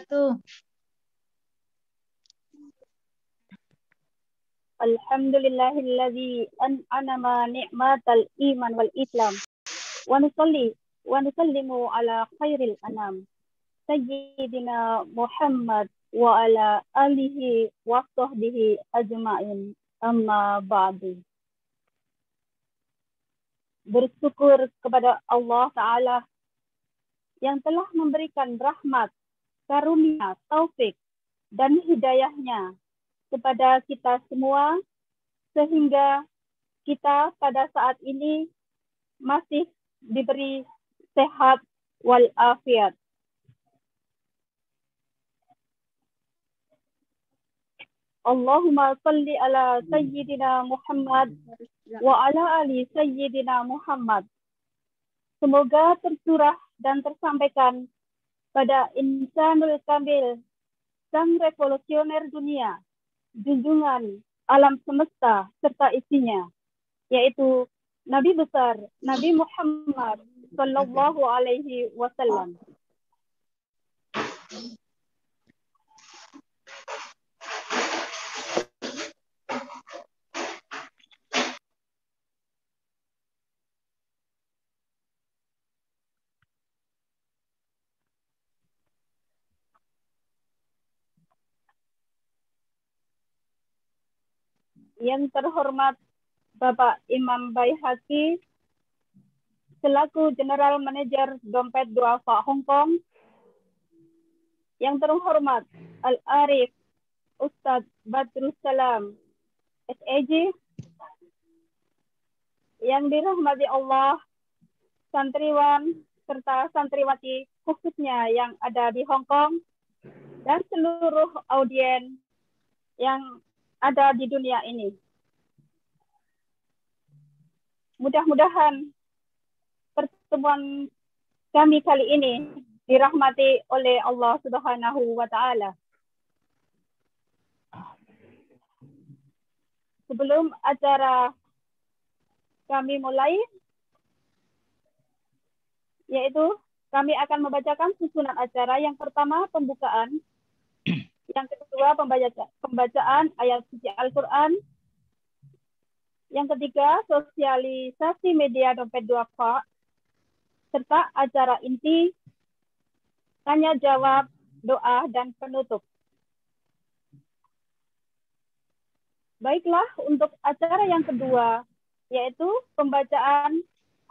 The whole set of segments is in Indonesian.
wabarakatuh. Alhamdulillahilladzi an'ama ni'matal iman wal islam wa nusallimu ala khairil anam sayyidina Muhammad wa ala alihi wa sahbihi ajma'in, amma ba'du. Bersyukur kepada Allah Ta'ala yang telah memberikan rahmat, karunia, taufik, dan hidayahnya kepada kita semua, sehingga kita pada saat ini masih diberi sehat walafiat. Allahumma salli ala Sayyidina Muhammad wa ala ali Sayyidina Muhammad. Semoga tercurah dan tersampaikan pada Insanul Kamil, sang revolusioner dunia, junjungan alam semesta serta isinya, yaitu Nabi besar Nabi Muhammad Sallallahu Alaihi Wasallam. Yang terhormat Bapak Imam Baihaqi selaku General Manager Dompet Duafa Hong Kong. Yang terhormat Al-Arif Ustadz Badrus Salam SAG. Yang dirahmati Allah, santriwan serta santriwati khususnya yang ada di Hong Kong dan seluruh audiens yang ada di dunia ini. Mudah-mudahan pertemuan kami kali ini dirahmati oleh Allah Subhanahu wa Ta'ala. Sebelum acara kami mulai, yaitu kami akan membacakan susunan acara. Yang pertama, pembukaan. Yang kedua, pembacaan ayat suci Al-Quran. Yang ketiga, sosialisasi media Dompet Duafa, serta acara inti, tanya jawab, doa, dan penutup. Baiklah, untuk acara yang kedua, yaitu pembacaan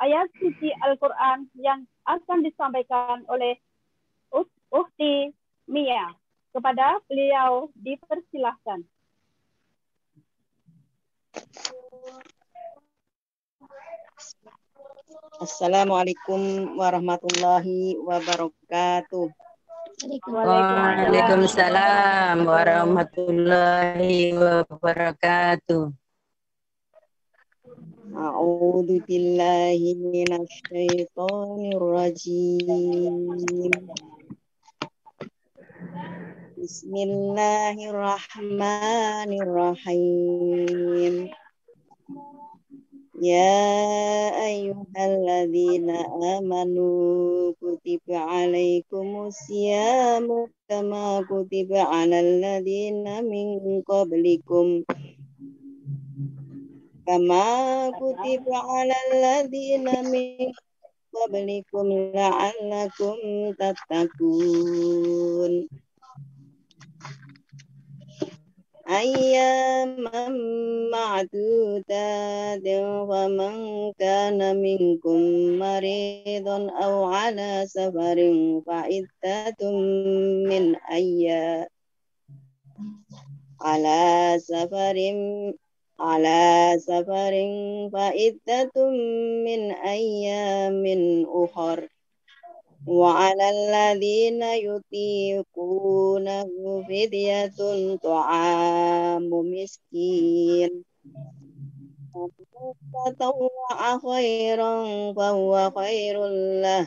ayat suci Al-Quran yang akan disampaikan oleh Ukhti Mia. Kepada beliau dipersilahkan. Assalamualaikum warahmatullahi wabarakatuh. Waalaikumsalam warahmatullahi wabarakatuh. A'udzu billahi minasy syaithanir rajim. Bismillahirrahmanirrahim. Ya ayyuhalladzina amanu kutiba alaikumusyamu kama kutiba alal ladzina min qablikum la'allakum tattaqun. Ayyaman ma'dudatin faman kana minkum maridun aw ala safarin fa'iddatun min fa'iddatun min ayyamin ukhar. Wa 'alal ladzina yutiqunahu fidyatun ta'amu miskin. Tatawwa'a khairan fa huwa khairul lah.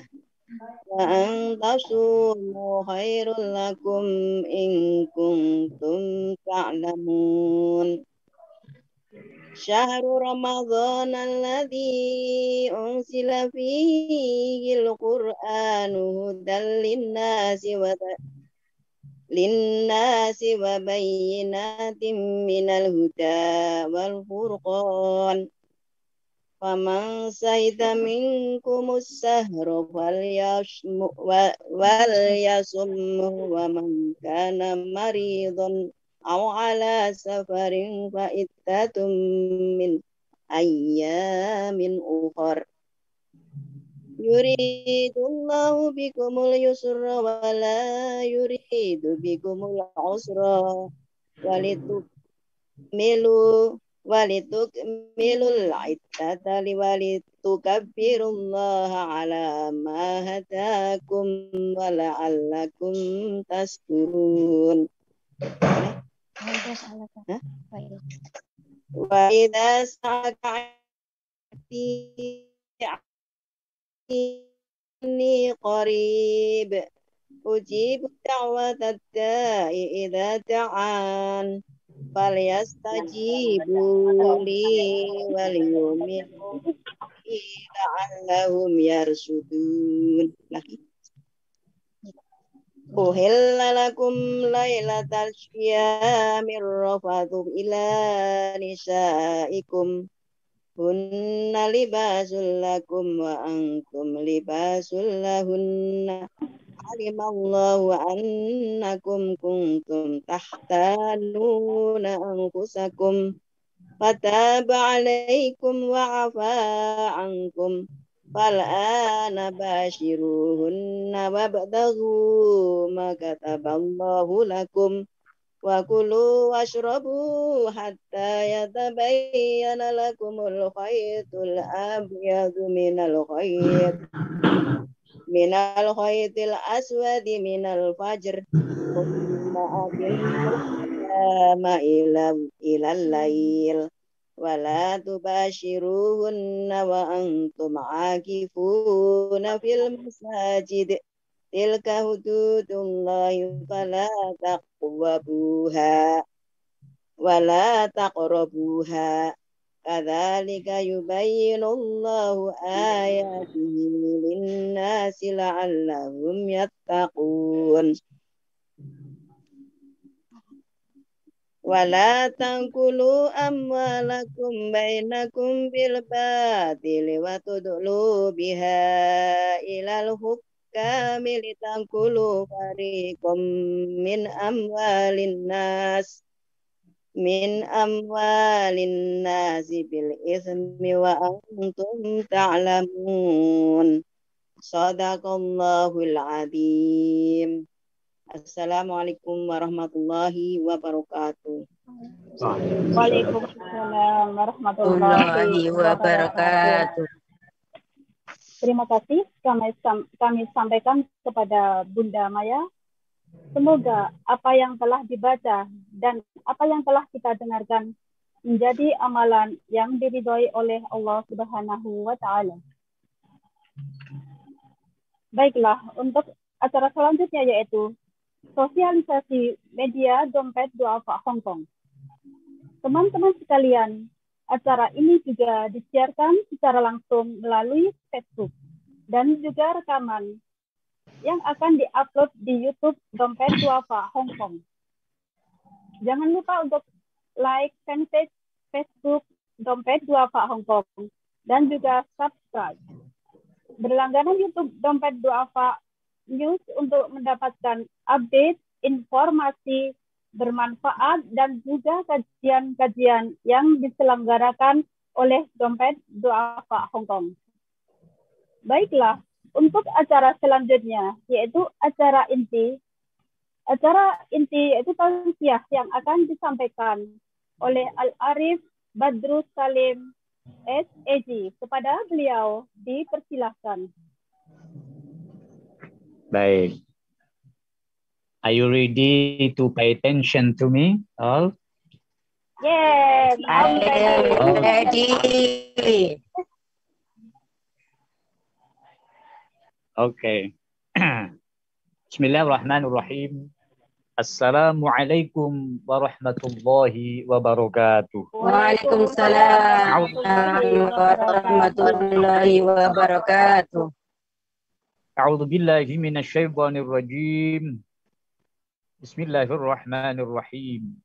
Wa an tasumu khairul lakum in kuntum ta'lamun. Syahrul Ramadhan alladzi unsila fihi al-Qur'anu hudan lin-nasi للناس وبينات من الهدى والفرقان فمن شهد منكم الشهر وليصمه ومن كان مريضا أو على سفر فعدة من أيام أخر يريد الله بكم اليسر ولا يريد بكم العسر ولتكملوا العدة ولتكبروا الله على ما هداكم ولعلكم تشكرون. وإذا سألك إني قريب أجيب دعوة الداء إذا دعان فليستجيبوا لي وليؤمنوا بي لعلهم يرشدون. أحل لكم ليلة الصيام الرفث إلى نسائكم هن لباس لكم وأنتم لباس لهن علم الله أنكم كنتم تختانون أنفسكم فتاب عليكم وعفى عنكم فالآن باشروهن وابتغوا ما كتب الله لكم وكلوا واشربوا حتى يتبين لكم الخيط الأبيض من الخيط الأسود من الفجر ثم أتموا الصيام إلى الليل ولا تباشروهن وأنتم عاكفون في المساجد تلك حدود الله ولا تقربوها كذلك يبين الله آياته للناس لعلهم يتقون ولا تأكلوا أموالكم بينكم بالباطل وتدلوا بها إلى الحكام لتأكلوا فريقا من أموال الناس بالإثم وأنتم تعلمون صدق الله العظيم. Assalamualaikum warahmatullahi wabarakatuh. Waalaikumsalam warahmatullahi wabarakatuh. Terima kasih kami sampaikan kepada Bunda Maya. Semoga apa yang telah dibaca dan apa yang telah kita dengarkan menjadi amalan yang diridhoi oleh Allah Subhanahu wa Ta'ala. Baiklah, untuk acara selanjutnya yaitu sosialisasi media dompet duafa Hongkong. Teman-teman sekalian, acara ini juga disiarkan secara langsung melalui Facebook dan juga rekaman yang akan diupload di YouTube Dompet Duafa Hongkong. Jangan lupa untuk like fanpage Facebook Dompet Duafa Hongkong dan juga subscribe. Berlangganan YouTube Dompet Duafa News untuk mendapatkan update, informasi bermanfaat dan juga kajian-kajian yang diselenggarakan oleh Dompet Duafa Hongkong. Baiklah, untuk acara selanjutnya yaitu acara inti. Acara inti yaitu tausiah yang akan disampaikan oleh Al-Arif Badrus Salim SEG. Kepada beliau dipersilahkan. Baik. Are you ready to pay attention to me all? Yes, I'm ready. Okay. Bismillahirrahmanirrahim. Assalamualaikum warahmatullahi wabarakatuh. Waalaikumsalam warahmatullahi wabarakatuh. A'udzu billahi minasyaitonir rajim. Bismillahirrahmanirrahim.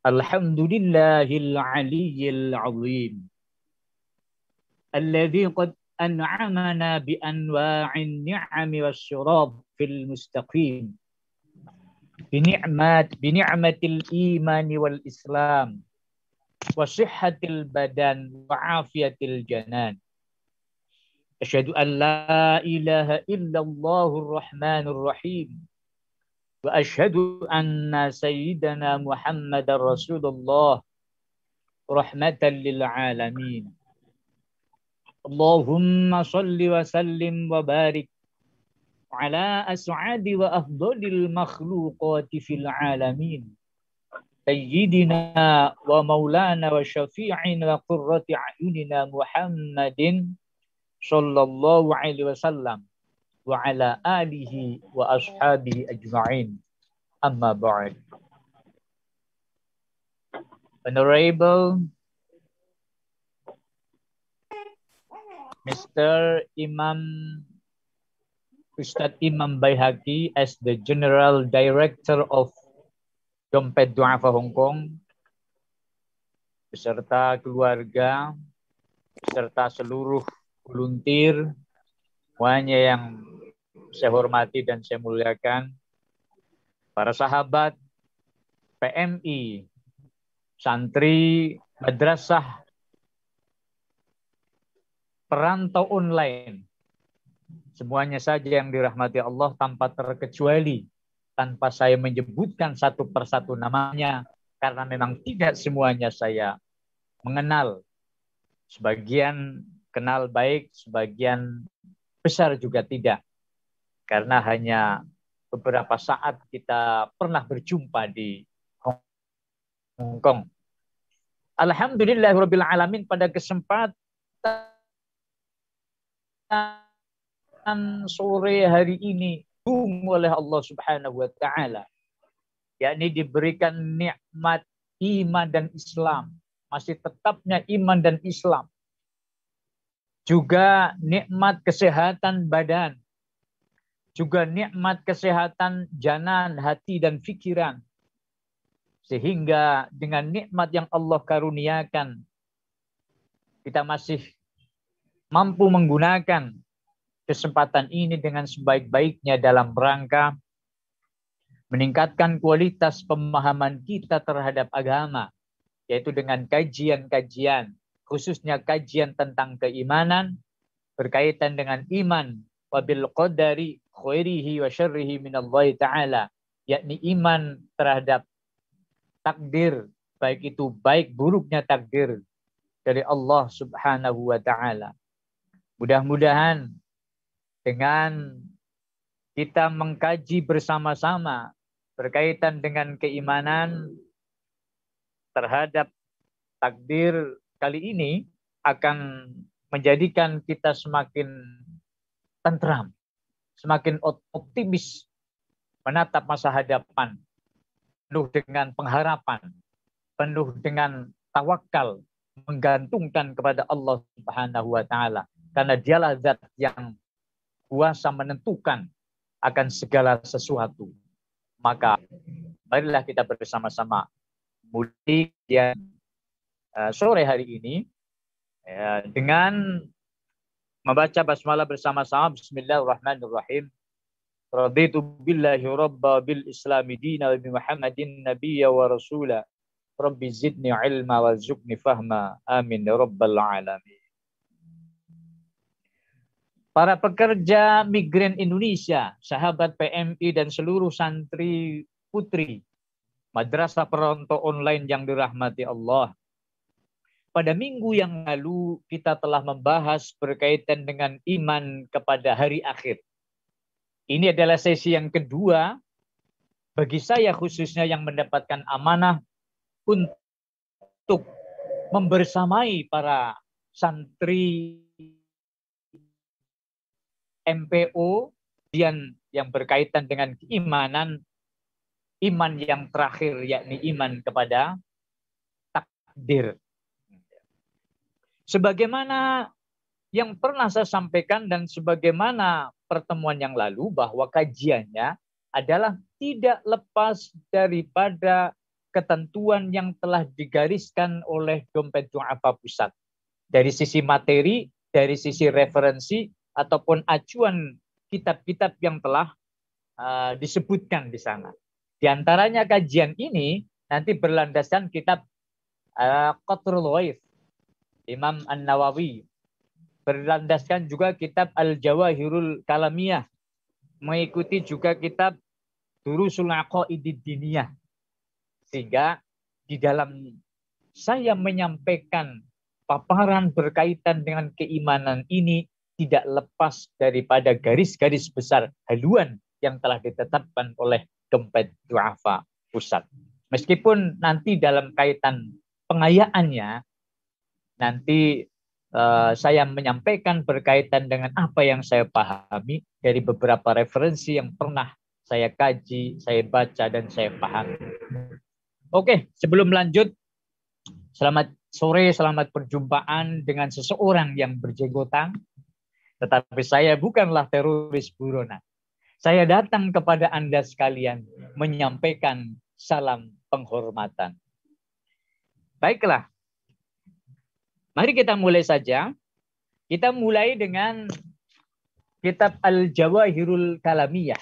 Alhamdulillahil aliyyil azim. Alladzi qad an'amana bi anwa'in ni'ami wasyurab fil mustaqim. Bini'matil imani wal islam. Wa sihhatil badan wa afiyatil janan. Asyhadu an la ilaha illallahur rahmanur rahim. Wa asyhadu anna sayyidana Muhammadar Rasulullah rahmatan lil alamin. Allahumma salli wa sallim wa barik ala as'adi wa afdalil makhluqati fil alamin. Sayyidina wa maulana wa syafi'ina wa qurrati a'yunina Muhammadin sallallahu alaihi wasallam wa ala alihi wa ashabihi ajma'in. Amma ba'd. Honorable Mr. Ustadz Imam Baihaqi as the General Director of Dompet Du'afa Hong Kong beserta keluarga, beserta seluruh volunteer, semuanya yang saya hormati dan saya muliakan, para sahabat PMI, santri, madrasah, perantau online, semuanya saja yang dirahmati Allah tanpa terkecuali, tanpa saya menyebutkan satu persatu namanya, karena memang tidak semuanya saya mengenal. Sebagian kenal baik, sebagian besar juga tidak. Karena hanya beberapa saat kita pernah berjumpa di Hong Kong. Alhamdulillahirabbil alamin, pada kesempatan sore hari ini oleh Allah Subhanahu wa taala, yakni diberikan nikmat iman dan Islam, masih tetapnya iman dan Islam. Juga nikmat kesehatan badan, juga nikmat kesehatan janan, hati dan pikiran. Sehingga dengan nikmat yang Allah karuniakan, kita masih mampu menggunakan kesempatan ini dengan sebaik-baiknya dalam rangka meningkatkan kualitas pemahaman kita terhadap agama, yaitu dengan kajian-kajian, khususnya kajian tentang keimanan berkaitan dengan iman wabil qadari khairihi wa syarrihi minallahi ta'ala, yakni iman terhadap takdir, baik itu baik buruknya takdir dari Allah Subhanahu wa ta'ala. Mudah-mudahan dengan kita mengkaji bersama-sama berkaitan dengan keimanan terhadap takdir kali ini akan menjadikan kita semakin tentram, semakin optimis menatap masa hadapan, penuh dengan pengharapan, penuh dengan tawakal, menggantungkan kepada Allah Subhanahu wa taala, karena dialah zat yang kuasa menentukan akan segala sesuatu. Maka marilah kita bersama-sama mulai sore hari ini dengan membaca basmalah bersama-sama. Bismillahirrahmanirrahim. Raditu billahi rabba bil islami dina wa bi Muhammadin nabiyya wa rasula. Rabbi zidni ilma wa zukni fahma. Amin ya rabbal alamin. Para pekerja migran Indonesia, sahabat PMI dan seluruh santri putri Madrasah Perantau Online yang dirahmati Allah. Pada minggu yang lalu kita telah membahas berkaitan dengan iman kepada hari akhir. Ini adalah sesi yang kedua bagi saya khususnya yang mendapatkan amanah untuk membersamai para santri MPO yang berkaitan dengan keimanan, iman yang terakhir yakni iman kepada takdir. Sebagaimana yang pernah saya sampaikan dan sebagaimana pertemuan yang lalu bahwa kajiannya adalah tidak lepas daripada ketentuan yang telah digariskan oleh dompet du'afa pusat. Dari sisi materi, dari sisi referensi, ataupun acuan kitab-kitab yang telah disebutkan di sana. Di antaranya kajian ini nanti berlandaskan kitab Qatrul Ghaith, Imam An-Nawawi. Berlandaskan juga kitab Al-Jawahirul Kalamiyah. Mengikuti juga kitab Durusul Aqaidid Diniyah. Sehingga di dalam saya menyampaikan paparan berkaitan dengan keimanan ini tidak lepas daripada garis-garis besar haluan yang telah ditetapkan oleh dompet du'afa pusat. Meskipun nanti dalam kaitan pengayaannya, nanti saya menyampaikan berkaitan dengan apa yang saya pahami dari beberapa referensi yang pernah saya kaji, saya baca, dan saya pahami. Oke, sebelum lanjut, selamat sore, selamat perjumpaan dengan seseorang yang berjenggotan. Tetapi saya bukanlah teroris buronan. Saya datang kepada Anda sekalian menyampaikan salam penghormatan. Baiklah. Mari kita mulai saja. Kita mulai dengan kitab Al-Jawahirul Kalamiyah.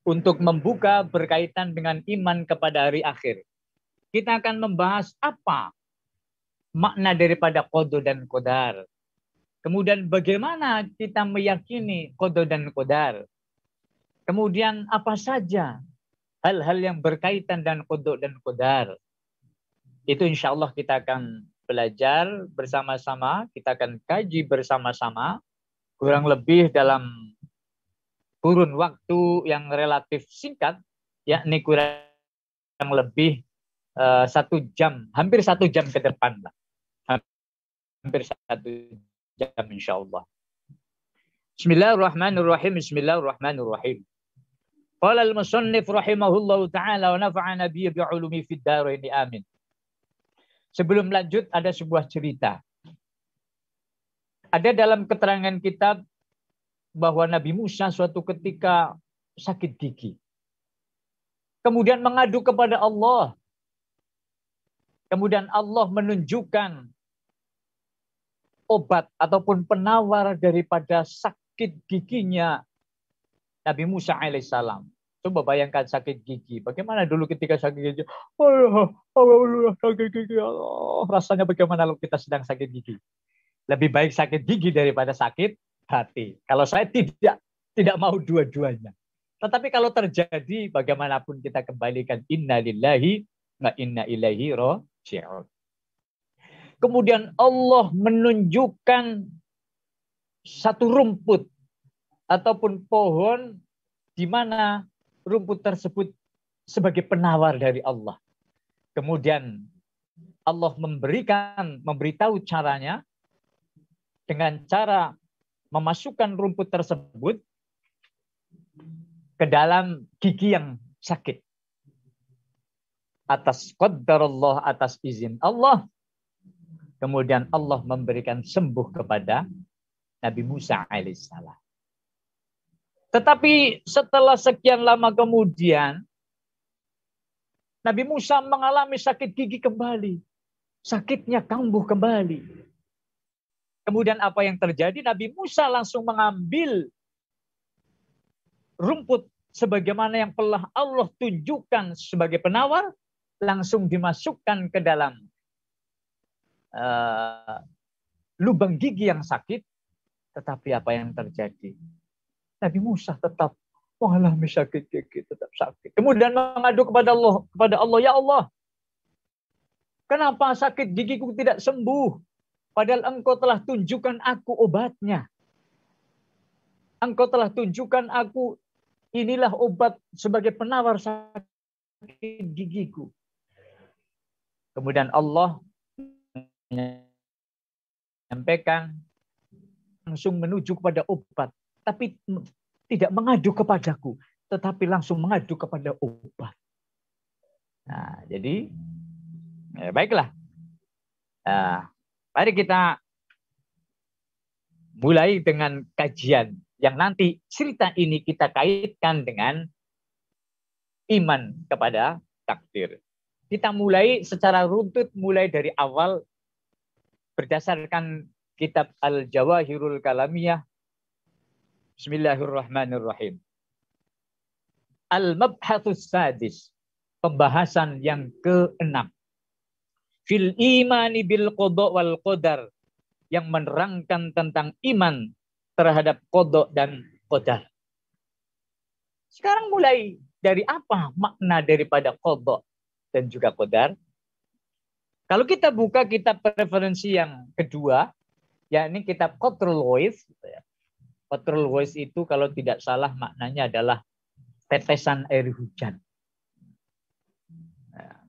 Untuk membuka berkaitan dengan iman kepada hari akhir. Kita akan membahas apa makna daripada qada dan qadar. Kemudian bagaimana kita meyakini qada dan qadar. Kemudian apa saja hal-hal yang berkaitan dengan qada dan qadar. Itu insya Allah kita akan belajar bersama-sama, kita akan kaji bersama-sama, kurang lebih dalam kurun waktu yang relatif singkat, yakni kurang lebih 1 jam, hampir 1 jam ke depan lah. Hampir 1 jam insya Allah. Bismillahirrahmanirrahim. Bismillahirrahmanirrahim. Qala al-musannif rahimahullahu ta'ala wa nafa'ana bihi bi'ulumi fid dharain amin. Sebelum lanjut ada sebuah cerita. Ada dalam keterangan kitab bahwa Nabi Musa suatu ketika sakit gigi. Kemudian mengadu kepada Allah. Kemudian Allah menunjukkan obat ataupun penawar daripada sakit giginya Nabi Musa alaihissalam. Coba bayangkan sakit gigi. Bagaimana dulu ketika sakit gigi? Sakit gigi. Rasanya bagaimana kalau kita sedang sakit gigi? Lebih baik sakit gigi daripada sakit hati. Kalau saya tidak mau dua-duanya. Tetapi kalau terjadi, bagaimanapun kita kembalikan inna lillahi wa inna ilaihi raji'un. Kemudian Allah menunjukkan satu rumput ataupun pohon di mana rumput tersebut sebagai penawar dari Allah. Kemudian Allah memberitahu caranya dengan cara memasukkan rumput tersebut ke dalam gigi yang sakit. Atas qadarullah, atas izin Allah. Kemudian Allah memberikan sembuh kepada Nabi Musa alaihissalam. Tetapi setelah sekian lama kemudian, Nabi Musa mengalami sakit gigi kembali. Sakitnya kambuh kembali. Kemudian apa yang terjadi? Nabi Musa langsung mengambil rumput sebagaimana yang telah Allah tunjukkan sebagai penawar, langsung dimasukkan ke dalam lubang gigi yang sakit. Tetapi apa yang terjadi? Nabi Musa tetap mengalami sakit gigi, tetap sakit. Kemudian mengadu kepada Allah, ya Allah, kenapa sakit gigiku tidak sembuh? Padahal Engkau telah tunjukkan aku obatnya. Engkau telah tunjukkan aku inilah obat sebagai penawar sakit gigiku. Kemudian Allah menyampaikan langsung menuju kepada obat. Tapi tidak mengadu kepadaku, tetapi langsung mengadu kepada obat. Nah, jadi baiklah. Mari kita mulai dengan kajian yang nanti cerita ini kita kaitkan dengan iman kepada takdir. Kita mulai secara runtut, mulai dari awal berdasarkan kitab Al-Jawahirul Kalamiyah. Bismillahirrahmanirrahim. Al-Mabhatsus Sadis. Pembahasan yang ke-6. Fil imani bil qada wal qadar. Yang menerangkan tentang iman terhadap qada dan qadar. Sekarang mulai dari apa makna daripada qada dan juga qadar? Kalau kita buka kitab referensi yang kedua, yakni kitab Qatrul Ghaith. Qatrul Ghaith itu kalau tidak salah maknanya adalah tetesan air hujan. Nah,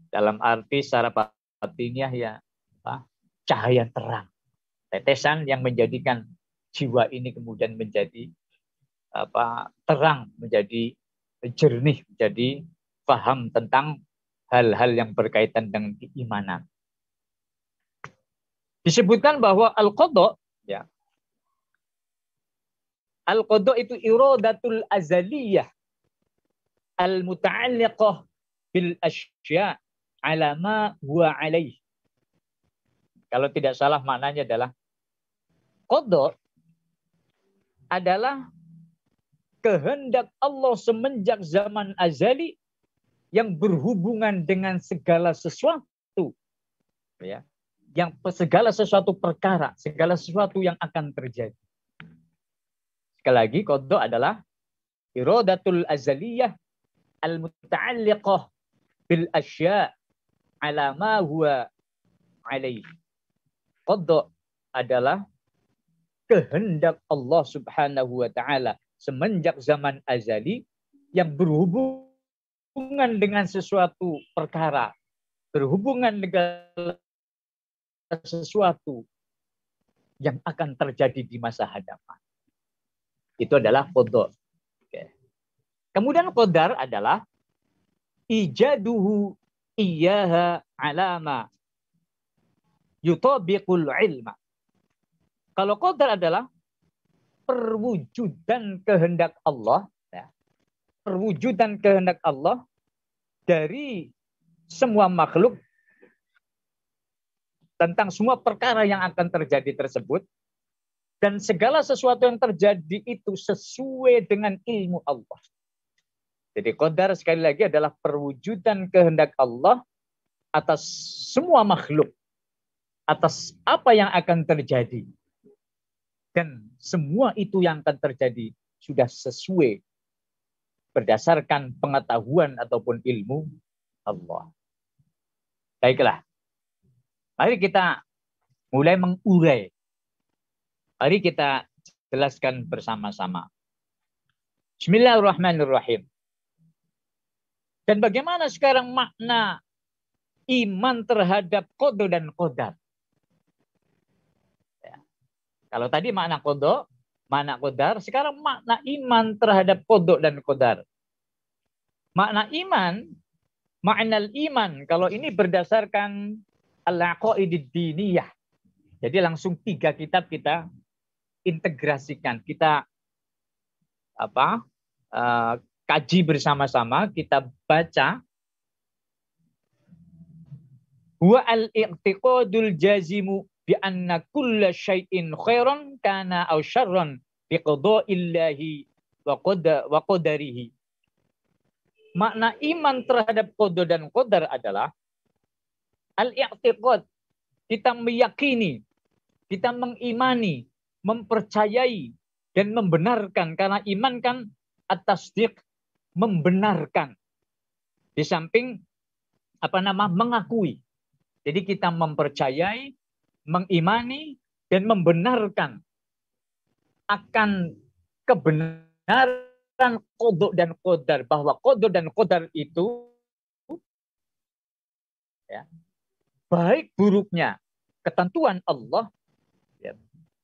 dalam arti secara batiniah ya cahaya terang. Tetesan yang menjadikan jiwa ini kemudian menjadi terang, menjadi jernih, menjadi paham tentang hal-hal yang berkaitan dengan keimanan. Disebutkan bahwa al-qada, ya. Al-qada itu iradatul azaliyah al-muta'alliqah bil asya' ala ma huwa alaih. Kalau tidak salah maknanya adalah qada adalah kehendak Allah semenjak zaman azali yang berhubungan dengan segala sesuatu, ya, yang segala sesuatu perkara, segala sesuatu yang akan terjadi. Sekali lagi, qada adalah iradatul azaliyah al-muta'alliqah bil asya' ala ma huwa alaih. Qada adalah kehendak Allah Subhanahu wa taala semenjak zaman azali yang berhubungan dengan sesuatu perkara, berhubungan dengan sesuatu yang akan terjadi di masa hadapan. Itu adalah qada. Oke. Kemudian qadar adalah ijaduhu iyyaha alama yutabiqul ilma. Kalau qadar adalah perwujudan kehendak Allah, ya, perwujudan kehendak Allah dari semua makhluk tentang semua perkara yang akan terjadi tersebut, dan segala sesuatu yang terjadi itu sesuai dengan ilmu Allah. Jadi qadar sekali lagi adalah perwujudan kehendak Allah atas semua makhluk, atas apa yang akan terjadi. Dan semua itu yang akan terjadi sudah sesuai berdasarkan pengetahuan ataupun ilmu Allah. Baiklah. Mari kita mulai mengurai. Mari kita jelaskan bersama-sama. Bismillahirrahmanirrahim. Dan bagaimana sekarang makna iman terhadap qada dan qadar? Ya. Kalau tadi makna qada, makna qadar, sekarang makna iman terhadap qada dan qadar. Makna iman, makna iman, kalau ini berdasarkan al-aqaidid diniyah. Jadi langsung 3 kitab kita integrasikan, kita kaji bersama-sama, kita baca. Huwa al-i'tiqadul jazimu bi anna kulla syai'in khairan kana aw syarran bi qada'illahi wa qadarihi. Makna iman terhadap qada dan qadar adalah al-i'tiqad, kita meyakini, kita mengimani, mempercayai dan membenarkan, karena iman kan at-tasdiq, membenarkan. Di samping mengakui. Jadi kita mempercayai, mengimani dan membenarkan akan kebenaran qada dan qadar, bahwa qada dan qadar itu, ya, baik buruknya ketentuan Allah, ya,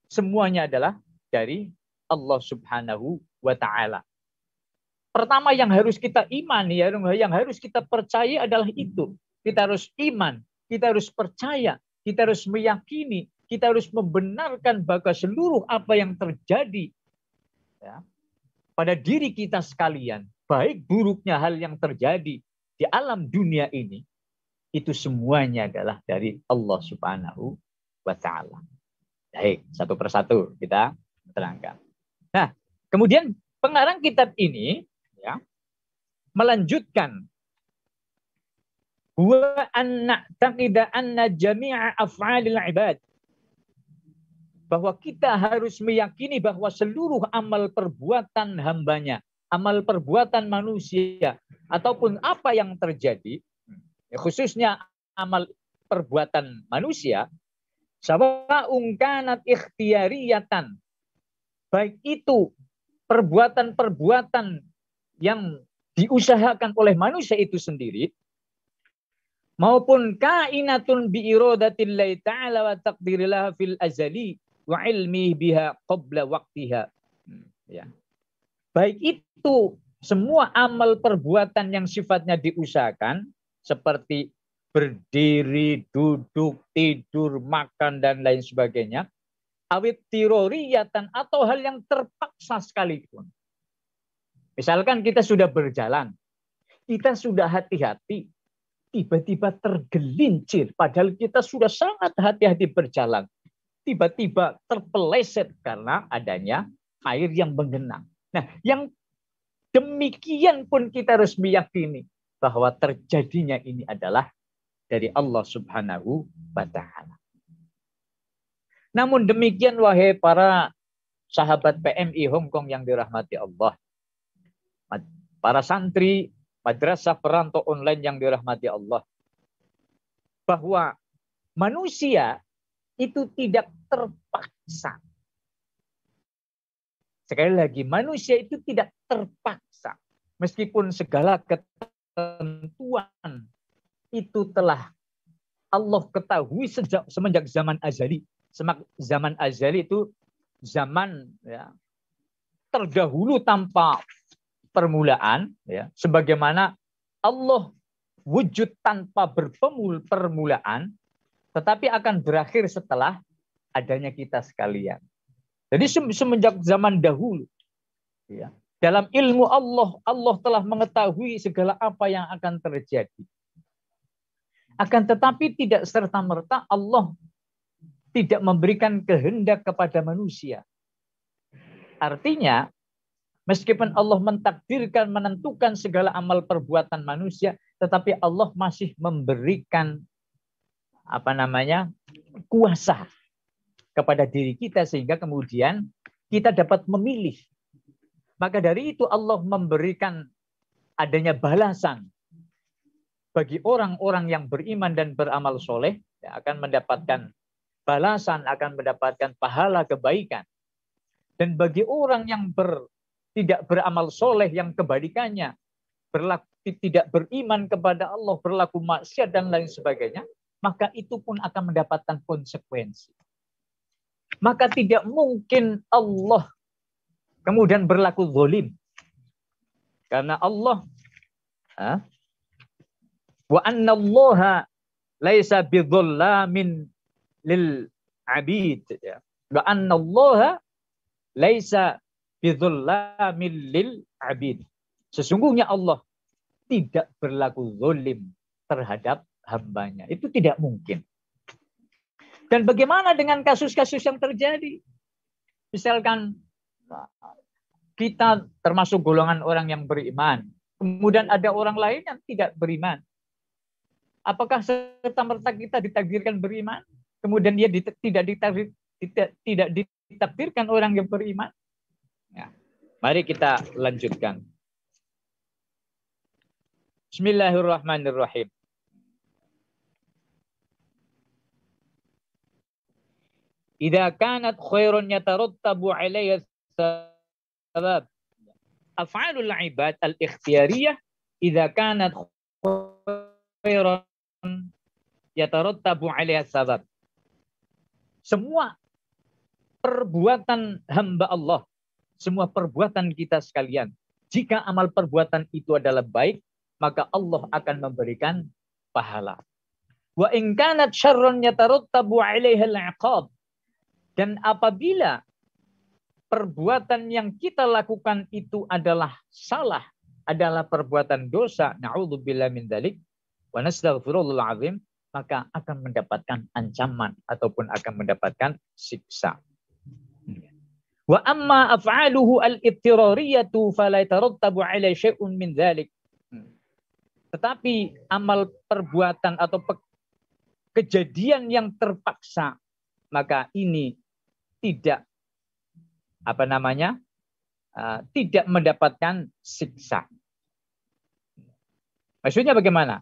semuanya adalah dari Allah Subhanahu wa ta'ala. Pertama yang harus kita imani, yang harus kita percaya adalah itu. Kita harus iman, kita harus percaya, kita harus meyakini, kita harus membenarkan bahwa seluruh apa yang terjadi, ya, pada diri kita sekalian, baik buruknya hal yang terjadi di alam dunia ini, itu semuanya adalah dari Allah Subhanahu wa Ta'ala. Baik, satu persatu kita terangkan. Nah, kemudian pengarang kitab ini ya, melanjutkan wa anna taqida anna jami'a af'alil ibad, bahwa kita harus meyakini bahwa seluruh amal perbuatan hambanya, amal perbuatan manusia, ataupun apa yang terjadi, khususnya amal perbuatan manusia, sawa'un kanat ikhtiyariyatan, baik itu perbuatan-perbuatan yang diusahakan oleh manusia itu sendiri, maupun kainatun biiradatillahi ta'ala wa taqdirillaha fil azali wa ilmi biha qabla waqtiha. Ya. Baik itu semua amal perbuatan yang sifatnya diusahakan, seperti berdiri, duduk, tidur, makan, dan lain sebagainya, awit tiroriyatan, atau hal yang terpaksa sekalipun. Misalkan kita sudah berjalan, kita sudah hati-hati, tiba-tiba tergelincir, padahal kita sudah sangat hati-hati berjalan. Tiba-tiba terpeleset karena adanya air yang menggenang. Nah, yang demikian pun kita harus meyakini bahwa terjadinya ini adalah dari Allah Subhanahu wa Ta'ala. Namun demikian, wahai para sahabat PMI Hong Kong yang dirahmati Allah, para santri Madrasah Perantau Online yang dirahmati Allah, bahwa manusia itu tidak terpaksa. Sekali lagi, manusia itu tidak terpaksa. Meskipun segala ketentuan itu telah Allah ketahui semenjak zaman azali. Zaman azali itu zaman ya, terdahulu tanpa permulaan, ya, sebagaimana Allah wujud tanpa permulaan, tetapi akan berakhir setelah adanya kita sekalian. Jadi semenjak zaman dahulu, ya, dalam ilmu Allah, Allah telah mengetahui segala apa yang akan terjadi. Akan tetapi tidak serta-merta Allah tidak memberikan kehendak kepada manusia. Artinya, meskipun Allah mentakdirkan, menentukan segala amal perbuatan manusia, tetapi Allah masih memberikan kuasa kepada diri kita sehingga kemudian kita dapat memilih. Maka dari itu Allah memberikan adanya balasan bagi orang-orang yang beriman dan beramal soleh, ya, akan mendapatkan balasan, akan mendapatkan pahala kebaikan. Dan bagi orang yang tidak beramal soleh, yang kebalikannya, tidak beriman kepada Allah, berlaku maksiat dan lain sebagainya, maka itu pun akan mendapatkan konsekuensi. Maka tidak mungkin Allah kemudian berlaku zalim. Karena Allah, wa anna Allaha laisa bidzallamin lil abid. Wa anna Allaha laisa bidzallamin lil abid. Sesungguhnya Allah tidak berlaku zalim terhadap hambanya. Itu tidak mungkin. Dan bagaimana dengan kasus-kasus yang terjadi? Misalkan kita termasuk golongan orang yang beriman, kemudian ada orang lain yang tidak beriman. Apakah serta-merta kita ditakdirkan beriman? Kemudian dia tidak ditakdirkan orang yang beriman? Ya. Mari kita lanjutkan. Bismillahirrahmanirrahim. Idza kanat khairun yatarattabu 'alayha sabab. Af'alul 'ibad al-ikhtiyariyah idza kanat khairan yatarattabu 'alayha sabab. Semua perbuatan hamba Allah, semua perbuatan kita sekalian, jika amal perbuatan itu adalah baik, maka Allah akan memberikan pahala. Wa in kanat syarran yatarattabu 'alaiha al-'iqab. Dan apabila perbuatan yang kita lakukan itu adalah salah, adalah perbuatan dosa, na'udzubillah min dzalik, wa nastaghfirullahal azim, maka akan mendapatkan ancaman ataupun akan mendapatkan siksa. Wa amma af'aluhu al-ittirariyatu fala yatarattabu 'alai syai'un min dzalik. Tetapi amal perbuatan atau kejadian yang terpaksa, maka ini tidak tidak mendapatkan siksa. Maksudnya bagaimana?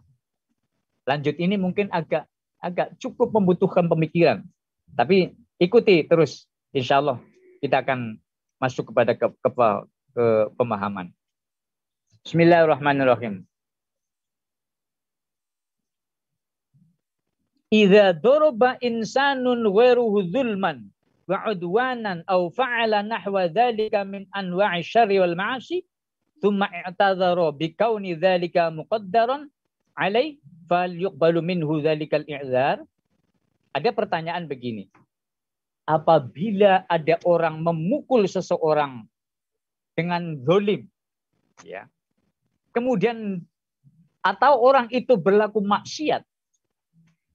Lanjut ini mungkin agak cukup membutuhkan pemikiran. Tapi ikuti terus. Insya Allah kita akan masuk kepada ke pemahaman. Bismillahirrahmanirrahim. Idza daraba insanun ghairuhu zulman wa udwanan aw fa'ala nahwa dzalika min anwa'i syarri wal ma'asi thumma i'tadhara bi kauni dzalika muqaddaran alai fal yuqbalu minhu dzalikal i'dzar. Ada pertanyaan begini. Apabila ada orang memukul seseorang dengan zalim, ya. Kemudian atau orang itu berlaku maksiat,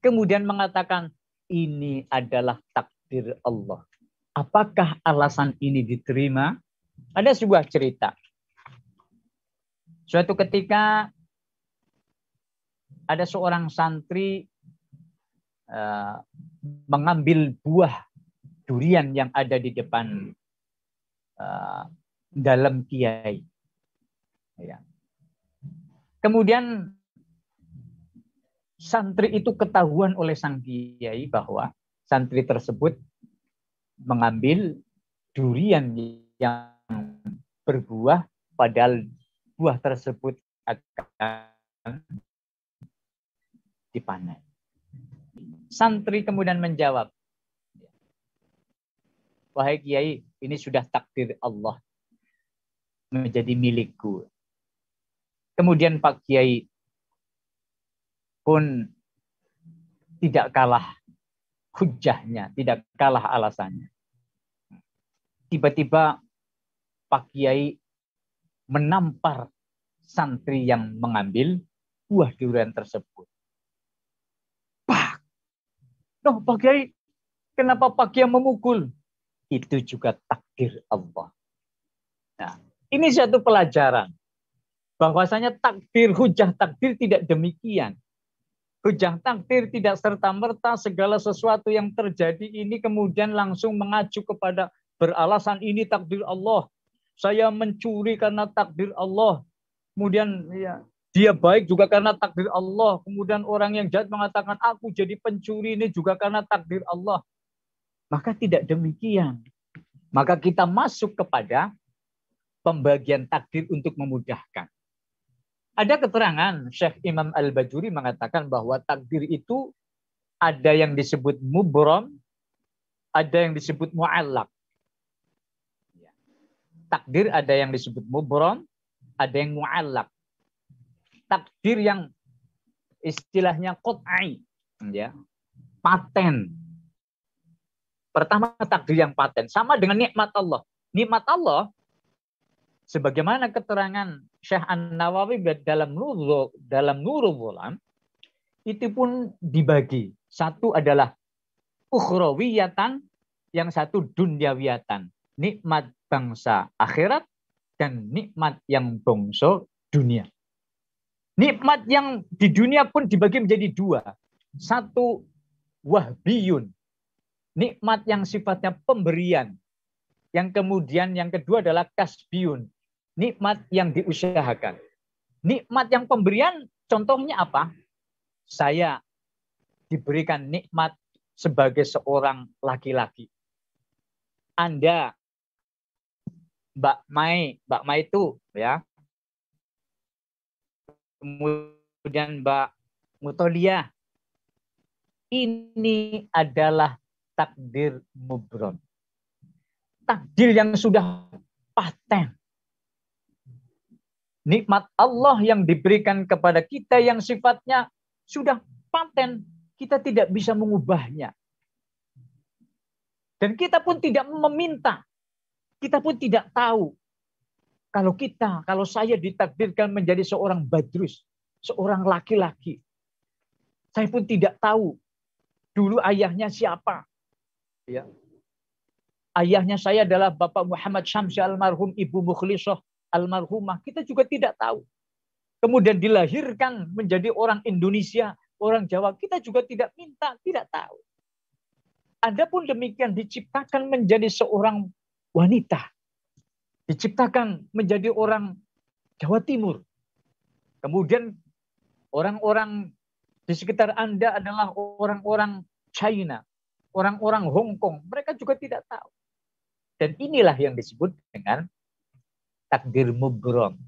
kemudian mengatakan ini adalah takdir Allah. Apakah alasan ini diterima? Ada sebuah cerita. Suatu ketika ada seorang santri mengambil buah durian yang ada di depan dalam kiai. Ya. Kemudian santri itu ketahuan oleh sang kiai bahwa santri tersebut mengambil durian yang berbuah, padahal buah tersebut akan dipanen. Santri kemudian menjawab, wahai kiai, ini sudah takdir Allah menjadi milikku. Kemudian Pak Kiai pun tidak kalah hujahnya, tidak kalah alasannya. Tiba-tiba Pak Kiai menampar santri yang mengambil buah durian tersebut. Pak! Oh, Pak Kiai, kenapa Pak Kiai memukul? Itu juga takdir Allah. Nah, ini satu pelajaran. Bahwasanya hujah takdir tidak demikian. Hujah takdir tidak serta-merta segala sesuatu yang terjadi ini kemudian langsung mengacu kepada beralasan ini takdir Allah. Saya mencuri karena takdir Allah. Kemudian ya, dia baik juga karena takdir Allah. Kemudian orang yang jahat mengatakan aku jadi pencuri ini juga karena takdir Allah. Maka tidak demikian. Maka kita masuk kepada pembagian takdir untuk memudahkan. Ada keterangan Syekh Imam Al-Bajuri mengatakan bahwa takdir itu ada yang disebut mubram, ada yang disebut mu'allaq. Takdir ada yang disebut mubram, ada yang mu'allaq. Takdir yang istilahnya qat'i, ya, paten. Pertama takdir yang paten, sama dengan nikmat Allah. Nikmat Allah sebagaimana keterangan Syekh An-Nawawi dalam Nurul Ghulam, itu pun dibagi. Satu adalah ukhrawiyatan, yang satu dunyawiyatan. Nikmat bangsa akhirat dan nikmat yang bangsa dunia. Nikmat yang di dunia pun dibagi menjadi dua. Satu wahbiyun, nikmat yang sifatnya pemberian. Yang kemudian yang kedua adalah kasbiyun, nikmat yang diusahakan. Nikmat yang pemberian contohnya apa? Saya diberikan nikmat sebagai seorang laki-laki. Anda, Mbak Mai itu ya. Kemudian Mbak Mutolia. Ini adalah takdir mubrom. Takdir yang sudah paten. Nikmat Allah yang diberikan kepada kita yang sifatnya sudah paten. Kita tidak bisa mengubahnya. Dan kita pun tidak meminta. Kita pun tidak tahu Kalau saya ditakdirkan menjadi seorang badrus, seorang laki-laki, saya pun tidak tahu dulu ayahnya siapa. Ya. Ayahnya saya adalah Bapak Muhammad Syamsi almarhum, Ibu Mukhlisah almarhumah. Kita juga tidak tahu. Kemudian dilahirkan menjadi orang Indonesia, orang Jawa. Kita juga tidak tahu. Adapun demikian diciptakan menjadi seorang wanita. Diciptakan menjadi orang Jawa Timur. Kemudian orang-orang di sekitar Anda adalah orang-orang China, orang-orang Hong Kong. Mereka juga tidak tahu. Dan inilah yang disebut dengan takdir mubrom.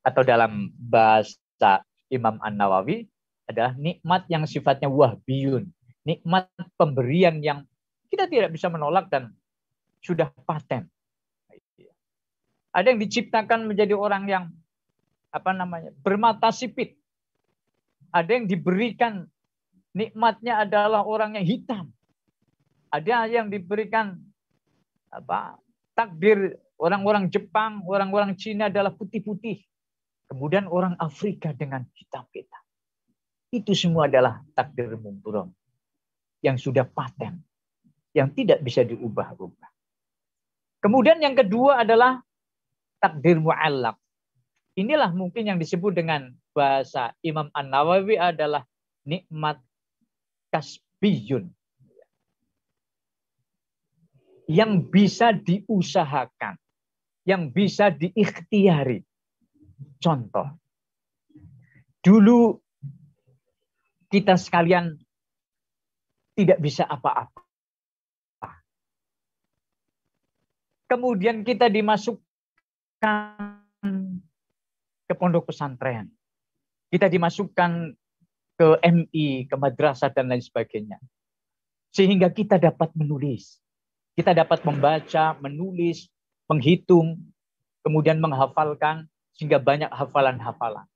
Atau dalam bahasa Imam An-Nawawi adalah nikmat yang sifatnya wahbiyun. Nikmat pemberian yang kita tidak bisa menolak dan sudah paten. Ada yang diciptakan menjadi orang yang bermata sipit. Ada yang diberikan nikmatnya adalah orang yang hitam. Ada yang diberikan takdir orang-orang Jepang, orang-orang Cina adalah putih-putih. Kemudian orang Afrika dengan hitam-hitam. Itu semua adalah takdir mubrom yang sudah paten, yang tidak bisa diubah-ubah. Kemudian yang kedua adalah takdir mu'allaq. Inilah mungkin yang disebut dengan bahasa Imam An-Nawawi adalah nikmat kasbiyun. Yang bisa diusahakan. Yang bisa diikhtiari. Contoh. Dulu kita sekalian tidak bisa apa-apa. Kemudian kita dimasukkan ke pondok pesantren. Kita dimasukkan ke MI, ke madrasah dan lain sebagainya. Sehingga kita dapat menulis. Kita dapat membaca, menulis, menghitung, kemudian menghafalkan sehingga banyak hafalan-hafalan.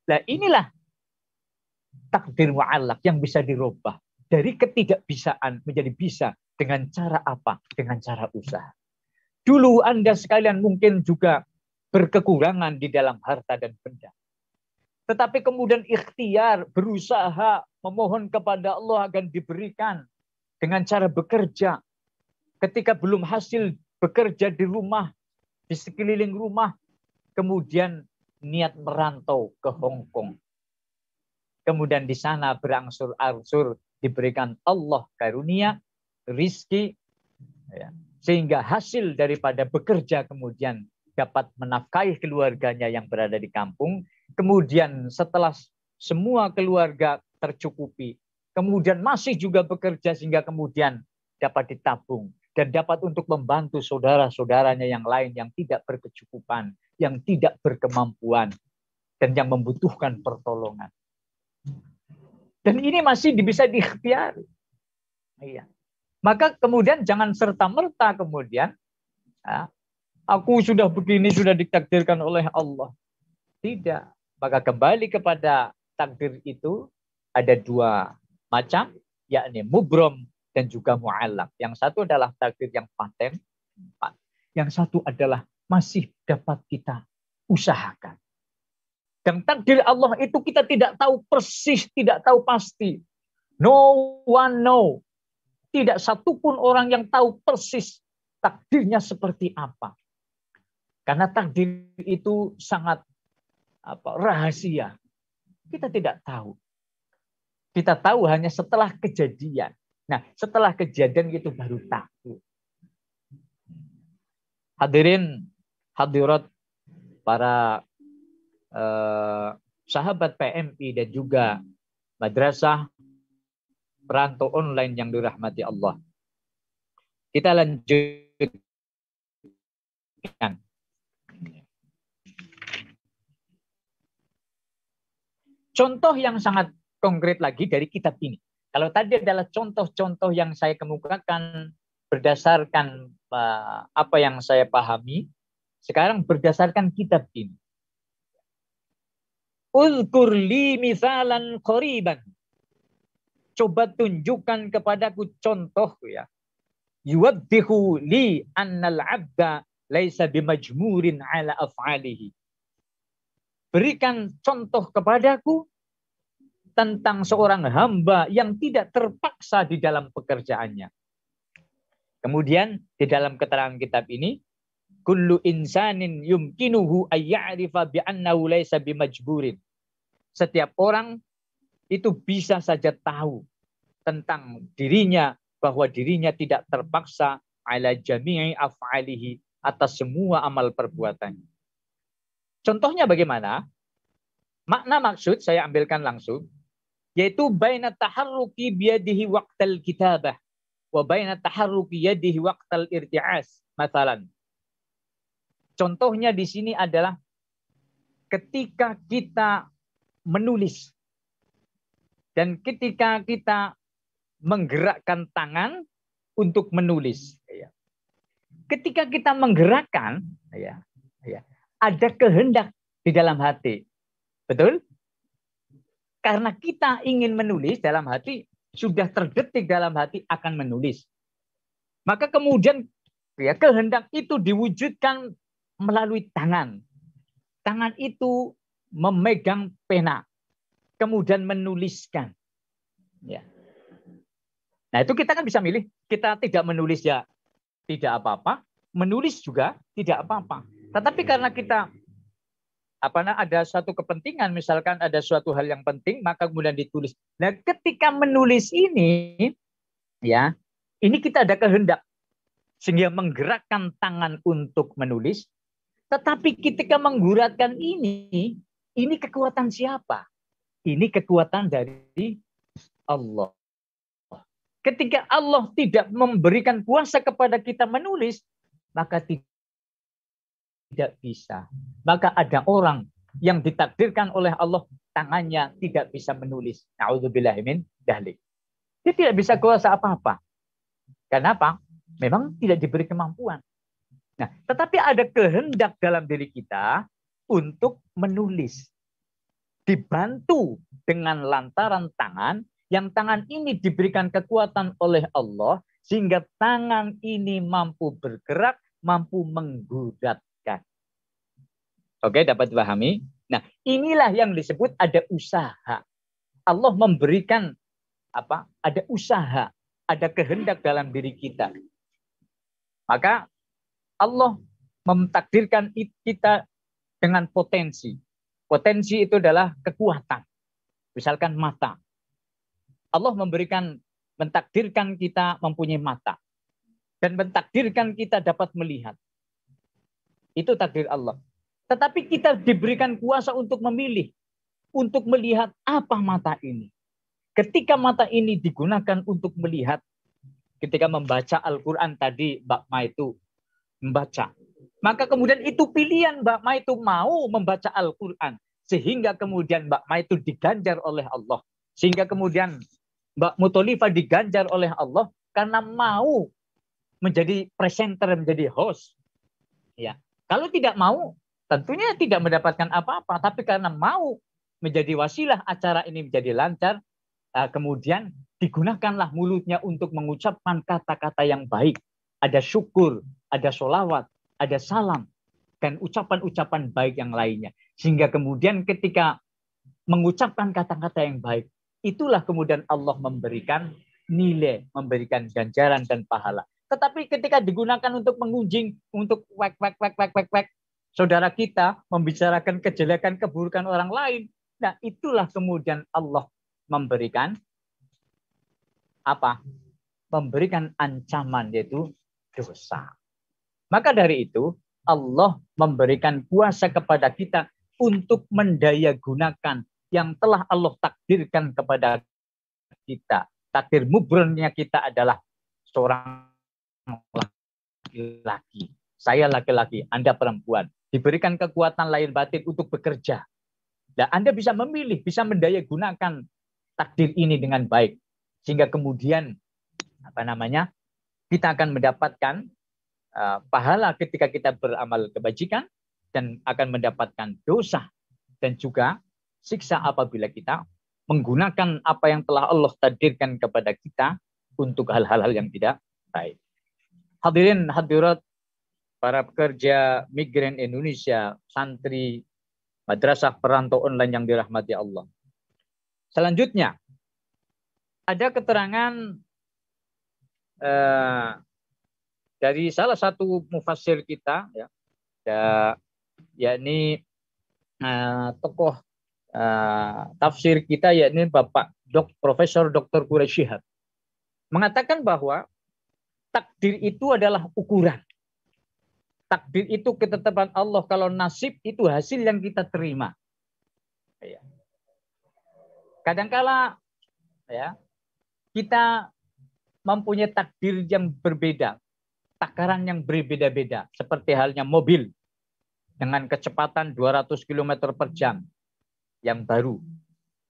Nah, inilah takdir mu'allaq yang bisa dirubah dari ketidakbisaan menjadi bisa dengan cara apa? Dengan cara usaha. Dulu Anda sekalian mungkin juga berkekurangan di dalam harta dan benda. Tetapi kemudian ikhtiar, berusaha, memohon kepada Allah agar diberikan dengan cara bekerja. Ketika belum hasil bekerja di rumah, di sekeliling rumah, kemudian niat merantau ke Hong Kong. Kemudian di sana berangsur-angsur diberikan Allah karunia, rizki, ya, sehingga hasil daripada bekerja kemudian dapat menafkahi keluarganya yang berada di kampung. Kemudian setelah semua keluarga tercukupi, kemudian masih juga bekerja sehingga kemudian dapat ditabung dan dapat untuk membantu saudara-saudaranya yang lain yang tidak berkecukupan, yang tidak berkemampuan, dan yang membutuhkan pertolongan. Dan ini masih bisa diikhtiari. Iya. Maka kemudian jangan serta-merta kemudian, ya, aku sudah begini, sudah ditakdirkan oleh Allah. Tidak. Maka kembali kepada takdir itu ada dua macam, yakni mubrom dan juga mu'allaq. Yang satu adalah takdir yang paten. Yang satu adalah masih dapat kita usahakan. Dan takdir Allah itu kita tidak tahu persis, tidak tahu pasti. No one know. Tidak satupun orang yang tahu persis takdirnya seperti apa. Karena takdir itu sangat rahasia. Kita tidak tahu. Kita tahu hanya setelah kejadian. Nah, setelah kejadian itu baru tahu. Hadirin, hadirat para sahabat PMI dan juga madrasah perantau online yang dirahmati Allah. Kita lanjutkan. Contoh yang sangat konkret lagi dari kitab ini. Kalau tadi adalah contoh-contoh yang saya kemukakan berdasarkan apa yang saya pahami, sekarang berdasarkan kitab ini. Uzkur li misalan qariban. Coba tunjukkan kepadaku contoh ya. Yuwaddihu li annal abda laisa bimajmurin ala af'alihi. Berikan contoh kepadaku tentang seorang hamba yang tidak terpaksa di dalam pekerjaannya. Kemudian di dalam keterangan kitab ini, kullu insanin yumkinuhu ayya'rifa bi'annahu laisa bimajburin. Setiap orang itu bisa saja tahu tentang dirinya bahwa dirinya tidak terpaksa ala jami'i af'alihi atas semua amal perbuatannya. Contohnya bagaimana? Makna maksud saya ambilkan langsung, yaitu baina taharruki biyadihi waqtal kitabah wa baina taharruki yadihi waqtal irti'as. Masalan. Contohnya di sini adalah ketika kita menulis dan ketika kita menggerakkan tangan untuk menulis. Ketika kita menggerakkan, ada kehendak di dalam hati. Betul? Karena kita ingin menulis dalam hati, sudah terdetik dalam hati akan menulis. Maka kemudian kehendak itu diwujudkan melalui tangan. Tangan itu memegang pena, kemudian menuliskan. Ya. Nah itu kita kan bisa milih, kita tidak menulis ya tidak apa-apa, menulis juga tidak apa-apa. Tetapi karena kita ada suatu kepentingan, misalkan ada suatu hal yang penting, maka kemudian ditulis. Nah, ketika menulis ini, ya, ini kita ada kehendak sehingga menggerakkan tangan untuk menulis. Tetapi ketika mengguratkan ini kekuatan siapa? Ini kekuatan dari Allah. Ketika Allah tidak memberikan kuasa kepada kita menulis, maka tidak bisa. Maka ada orang yang ditakdirkan oleh Allah tangannya tidak bisa menulis. Na'udzubillahi min dzalik. Dia tidak bisa kuasa apa-apa. Kenapa? Memang tidak diberi kemampuan. Nah, tetapi ada kehendak dalam diri kita untuk menulis. Dibantu dengan lantaran tangan, yang tangan ini diberikan kekuatan oleh Allah sehingga tangan ini mampu bergerak, mampu menggurat. Oke, dapat dipahami? Nah, inilah yang disebut ada usaha. Allah memberikan ada usaha, ada kehendak dalam diri kita. Maka Allah mentakdirkan kita dengan potensi. Potensi itu adalah kekuatan. Misalkan mata. Allah mentakdirkan kita mempunyai mata. Dan mentakdirkan kita dapat melihat. Itu takdir Allah. Tetapi kita diberikan kuasa untuk memilih, untuk melihat apa mata ini. Ketika mata ini digunakan untuk melihat, ketika membaca Al-Quran tadi, Mbak Ma itu membaca. Maka kemudian itu pilihan Mbak Ma itu mau membaca Al-Quran. Sehingga kemudian Mbak Ma itu diganjar oleh Allah. Sehingga kemudian Mbak Mutolifah diganjar oleh Allah karena mau menjadi presenter, menjadi host. Ya. Kalau tidak mau, tentunya tidak mendapatkan apa-apa, tapi karena mau menjadi wasilah acara ini menjadi lancar, kemudian digunakanlah mulutnya untuk mengucapkan kata-kata yang baik. Ada syukur, ada sholawat, ada salam, dan ucapan-ucapan baik yang lainnya. Sehingga kemudian ketika mengucapkan kata-kata yang baik, itulah kemudian Allah memberikan nilai, memberikan ganjaran dan pahala. Tetapi ketika digunakan untuk mengunjing, untuk wek, saudara kita membicarakan kejelekan, keburukan orang lain. Nah, itulah kemudian Allah memberikan memberikan ancaman, yaitu dosa. Maka dari itu, Allah memberikan kuasa kepada kita untuk mendaya-gunakan yang telah Allah takdirkan kepada kita. Takdir mubronnya kita adalah seorang laki-laki. Saya laki-laki, Anda perempuan. Diberikan kekuatan lahir batin untuk bekerja. Dan Anda bisa memilih, bisa mendaya gunakan takdir ini dengan baik. Sehingga kemudian kita akan mendapatkan pahala ketika kita beramal kebajikan dan akan mendapatkan dosa dan juga siksa apabila kita menggunakan apa yang telah Allah takdirkan kepada kita untuk hal-hal yang tidak baik. Hadirin hadirat para pekerja migran Indonesia, santri madrasah perantau online yang dirahmati Allah. Selanjutnya, ada keterangan dari salah satu mufassir kita, ya, yakni tokoh tafsir kita, yakni Bapak Profesor Dr. Quraisy Shihab, mengatakan bahwa takdir itu adalah ukuran. Takdir itu ketetapan Allah. Kalau nasib itu hasil yang kita terima. Ya. Kadangkala ya, kita mempunyai takdir yang berbeda, takaran yang berbeda-beda, seperti halnya mobil dengan kecepatan 200 km per jam yang baru,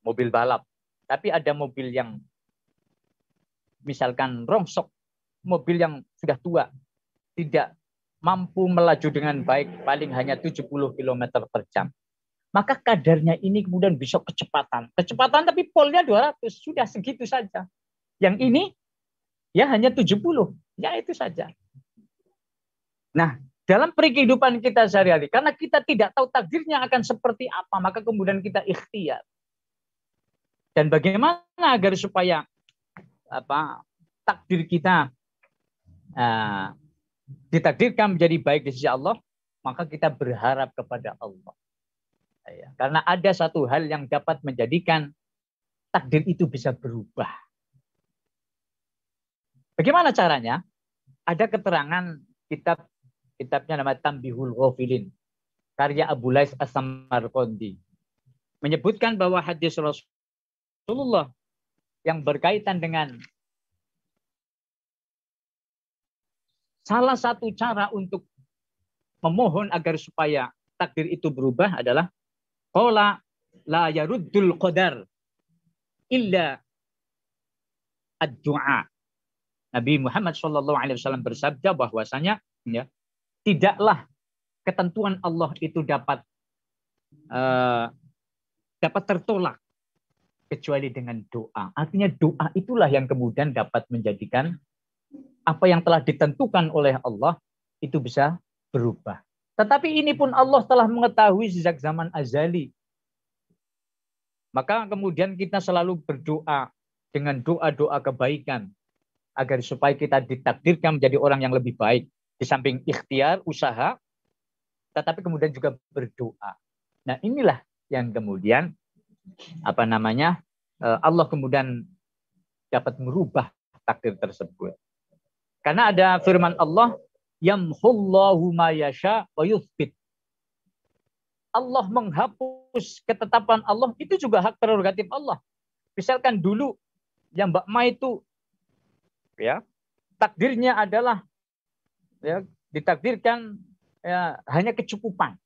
mobil balap. Tapi ada mobil yang misalkan rongsok, mobil yang sudah tua, tidak mampu melaju dengan baik, paling hanya 70 km per jam. Maka kadarnya ini kemudian bisa kecepatan tapi polnya 200, sudah segitu saja. Yang ini ya hanya 70, ya itu saja. Nah, dalam kehidupan kita sehari-hari, karena kita tidak tahu takdirnya akan seperti apa, maka kemudian kita ikhtiar. Dan bagaimana agar supaya takdir kita ditakdirkan menjadi baik di sisi Allah, maka kita berharap kepada Allah. Ya, karena ada satu hal yang dapat menjadikan takdir itu bisa berubah. Bagaimana caranya? Ada keterangan kitabnya nama Tanbihul Ghafilin, karya Abu Lais As-Samarqandi, menyebutkan bahwa hadis Rasulullah yang berkaitan dengan salah satu cara untuk memohon agar supaya takdir itu berubah adalah qala la yaruddul qadar illa ad-du'a. Nabi Muhammad SAW bersabda bahwasanya ya, tidaklah ketentuan Allah itu dapat tertolak kecuali dengan doa. Artinya doa itulah yang kemudian dapat menjadikan apa yang telah ditentukan oleh Allah itu bisa berubah. Tetapi ini pun Allah telah mengetahui sejak zaman azali. Maka kemudian kita selalu berdoa dengan doa-doa kebaikan agar supaya kita ditakdirkan menjadi orang yang lebih baik. Di samping ikhtiar, usaha, tetapi kemudian juga berdoa. Nah, inilah yang kemudian Allah kemudian dapat merubah takdir tersebut. Karena ada firman Allah, yamhullahu ma yasha wa yuthbit. Allah menghapus ketetapan Allah, itu juga hak prerogatif Allah. Misalkan dulu yang Mbak Ma itu ya takdirnya adalah ya ditakdirkan ya, hanya kecukupan.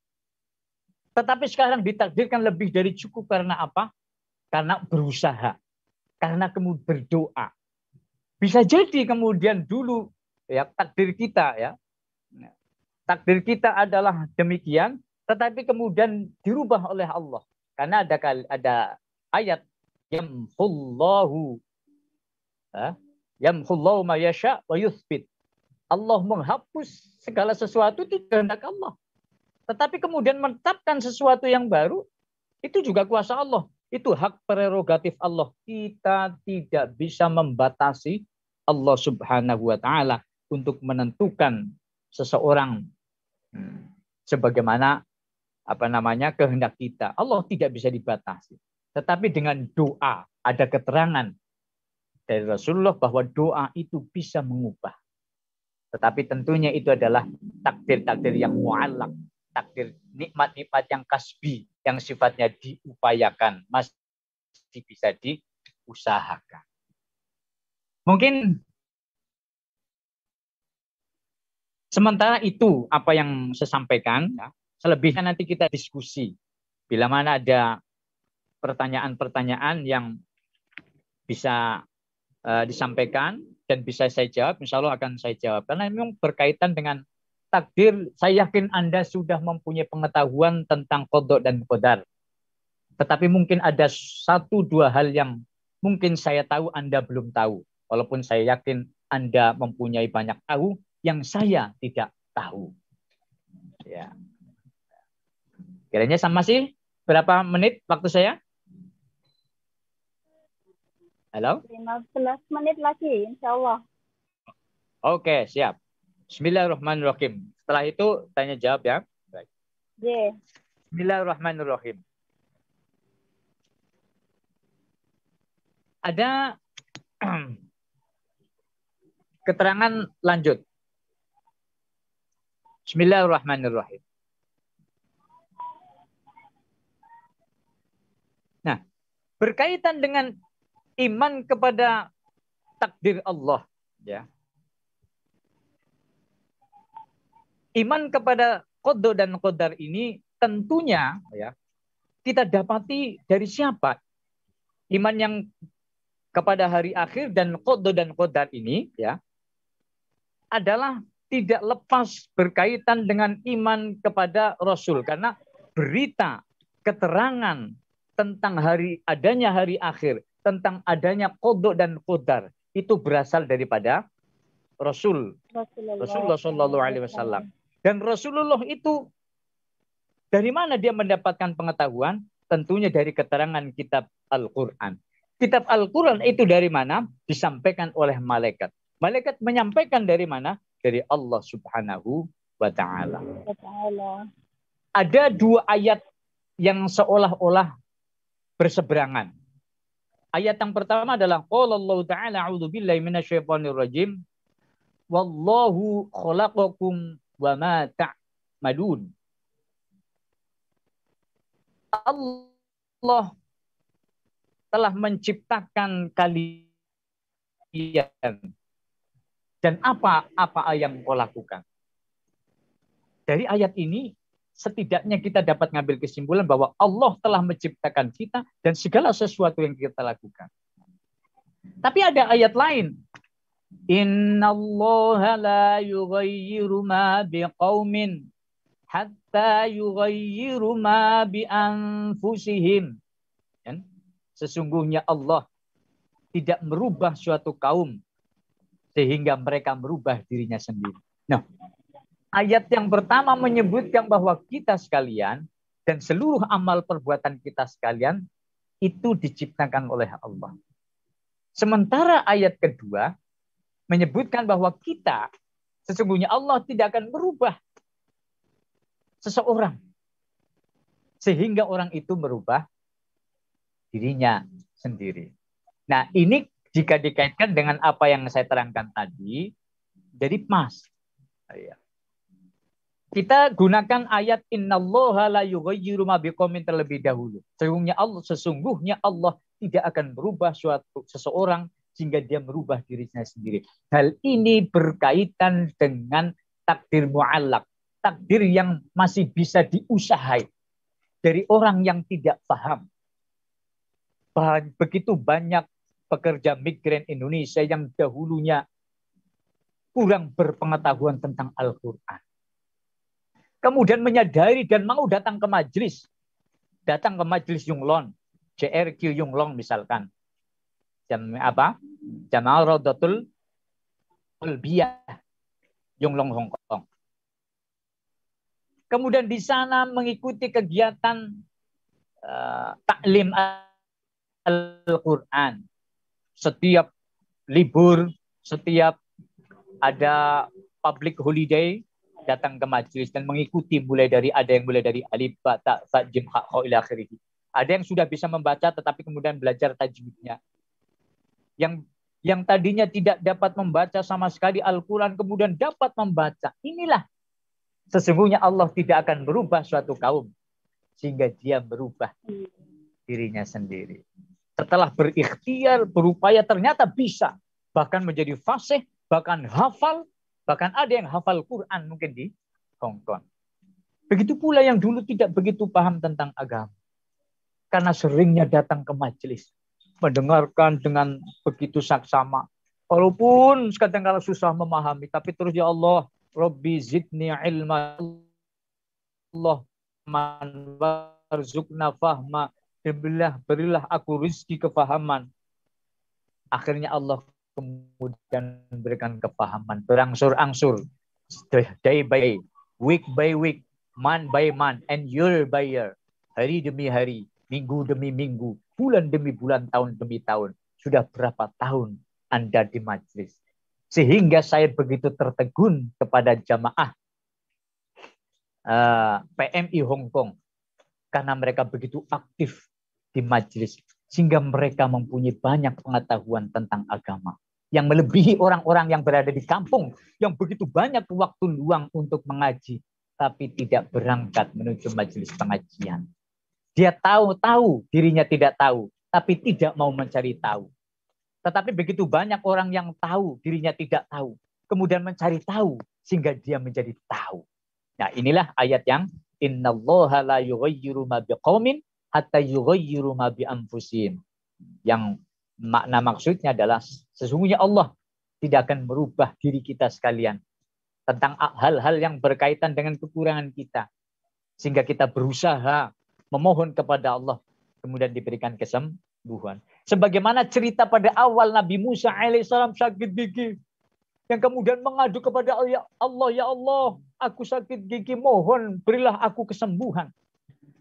Tetapi sekarang ditakdirkan lebih dari cukup karena apa? Karena berusaha, karena kemudian berdoa. Bisa jadi kemudian dulu ya takdir kita adalah demikian, tetapi kemudian dirubah oleh Allah. Karena ada ayat yamhullahu ma yasha wa yuthbit. Allah menghapus segala sesuatu itu kehendak Allah. Tetapi kemudian menetapkan sesuatu yang baru itu juga kuasa Allah. Itu hak prerogatif Allah. Kita tidak bisa membatasi Allah Subhanahu wa taala untuk menentukan seseorang sebagaimana kehendak kita. Allah tidak bisa dibatasi. Tetapi dengan doa, ada keterangan dari Rasulullah bahwa doa itu bisa mengubah. Tetapi tentunya itu adalah takdir-takdir yang mu'allaq, takdir nikmat-nikmat yang kasbi, yang sifatnya diupayakan, masih bisa diusahakan. Mungkin sementara itu apa yang saya sampaikan, ya. Selebihnya nanti kita diskusi. Bila mana ada pertanyaan-pertanyaan yang bisa disampaikan dan bisa saya jawab, insya Allah akan saya jawab. Karena memang berkaitan dengan takdir, saya yakin Anda sudah mempunyai pengetahuan tentang qada dan qadar. Tetapi mungkin ada 1-2 hal yang mungkin saya tahu Anda belum tahu. Walaupun saya yakin Anda mempunyai banyak tahu yang saya tidak tahu. Ya. Kiranya sama sih. Berapa menit waktu saya? Halo? 15 menit lagi, insya Allah. Oke, siap. Bismillahirrahmanirrahim. Setelah itu tanya jawab ya. Baik. Ye. Bismillahirrahmanirrahim. Ada keterangan lanjut. Bismillahirrahmanirrahim. Nah, berkaitan dengan iman kepada takdir Allah, ya. Iman kepada qada dan qadar ini tentunya ya kita dapati dari siapa? Iman yang kepada hari akhir dan qada dan qadar ini ya adalah tidak lepas berkaitan dengan iman kepada Rasul, karena berita keterangan tentang adanya hari akhir, tentang adanya qada dan qadar itu berasal daripada Rasulullah Shallallahu Alaihi Wasallam. Dan Rasulullah itu dari mana dia mendapatkan pengetahuan? Tentunya dari keterangan kitab Al-Quran. Kitab Al-Quran itu dari mana? Disampaikan oleh malaikat. Malaikat menyampaikan dari mana? Dari Allah Subhanahu wa Ta'ala. Ada dua ayat yang seolah-olah berseberangan. Ayat yang pertama adalah qala Allah Ta'ala a'udzubillahi minasyaitonir rajim. Wallahu khalaqakum wa ma ta'malun. Allah telah menciptakan kalian dan apa yang kau lakukan. Dari ayat ini setidaknya kita dapat ngambil kesimpulan bahwa Allah telah menciptakan kita dan segala sesuatu yang kita lakukan. Tapi ada ayat lain. Innallaha la yughayyiru ma biqaumin hatta yughayyiru ma bi anfusihim. Sesungguhnya Allah tidak merubah suatu kaum sehingga mereka merubah dirinya sendiri. Nah, ayat yang pertama menyebutkan bahwa kita sekalian dan seluruh amal perbuatan kita sekalian itu diciptakan oleh Allah. Sementara ayat kedua menyebutkan bahwa kita, sesungguhnya Allah tidak akan merubah seseorang sehingga orang itu merubah dirinya sendiri. Nah, ini jika dikaitkan dengan apa yang saya terangkan tadi, jadi pas. Kita gunakan ayat innallaha la yughayyiru ma biqaumin terlebih dahulu. Sesungguhnya Allah tidak akan merubah seseorang sehingga dia merubah dirinya sendiri. Hal ini berkaitan dengan takdir mu'allaq, takdir yang masih bisa diusahai dari orang yang tidak paham. Begitu banyak pekerja migran Indonesia yang dahulunya kurang berpengetahuan tentang Al-Quran. Kemudian menyadari dan mau datang ke majelis. Datang ke majelis Yunglong, JRQ Yunglong misalkan. Jamaah Raudatul Qalbiyah Yunglong Hong Kong. Kemudian di sana mengikuti kegiatan taklim Al-Quran. Setiap libur, setiap ada public holiday, datang ke majelis dan mengikuti ada yang mulai dari alif, ba, ta, sa, jim, ha, kha, ila akhirih. Ada yang sudah bisa membaca tetapi kemudian belajar tajwidnya. Yang tadinya tidak dapat membaca sama sekali Al-Quran kemudian dapat membaca. Inilah sesungguhnya Allah tidak akan merubah suatu kaum sehingga dia merubah dirinya sendiri. Setelah berikhtiar, berupaya ternyata bisa. Bahkan menjadi fasih, bahkan hafal, bahkan ada yang hafal Quran mungkin di Hong Kong. Begitu pula yang dulu tidak begitu paham tentang agama. Karena seringnya datang ke majelis. Mendengarkan dengan begitu saksama. Walaupun kadang-kadang susah memahami. Tapi terus ya Allah, Rabbi zidni ilma. Allah man warzuqna fahma. Berilah aku rizki kefahaman. Akhirnya Allah kemudian memberikan kefahaman. Berangsur-angsur. Day by day. Week by week. month by month, and year by year. Hari demi hari, minggu demi minggu, bulan demi bulan, tahun demi tahun. Sudah berapa tahun Anda di majelis? Sehingga saya begitu tertegun kepada jamaah PMI Hong Kong. Karena mereka begitu aktif di majelis. Sehingga mereka mempunyai banyak pengetahuan tentang agama. Yang melebihi orang-orang yang berada di kampung. Yang begitu banyak waktu luang untuk mengaji. Tapi tidak berangkat menuju majelis pengajian. Dia tahu dirinya tidak tahu, tapi tidak mau mencari tahu. Tetapi begitu banyak orang yang tahu dirinya tidak tahu, kemudian mencari tahu sehingga dia menjadi tahu. Nah, inilah ayat yang innallaha la yughayyiru ma biqaumin hatta yughayyiru ma bi anfusihim. Yang makna maksudnya adalah sesungguhnya Allah tidak akan merubah diri kita sekalian tentang hal-hal yang berkaitan dengan kekurangan kita. Sehingga kita berusaha memohon kepada Allah, kemudian diberikan kesembuhan. Sebagaimana cerita pada awal Nabi Musa alaihissalam sakit gigi, yang kemudian mengadu kepada Allah, ya Allah, aku sakit gigi, mohon berilah aku kesembuhan.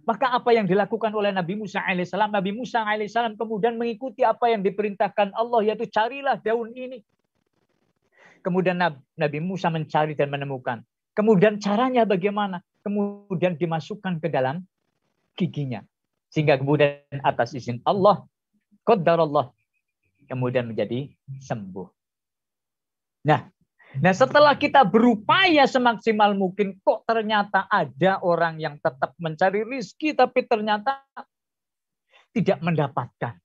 Maka apa yang dilakukan oleh Nabi Musa alaihissalam? Nabi Musa alaihissalam kemudian mengikuti apa yang diperintahkan Allah, yaitu carilah daun ini. Kemudian Nabi Musa mencari dan menemukan. Kemudian caranya bagaimana? Kemudian dimasukkan ke dalam giginya. Sehingga kemudian atas izin Allah, qadarullah, kemudian menjadi sembuh. Nah, setelah kita berupaya semaksimal mungkin, kok ternyata ada orang yang tetap mencari rizki, tapi ternyata tidak mendapatkan.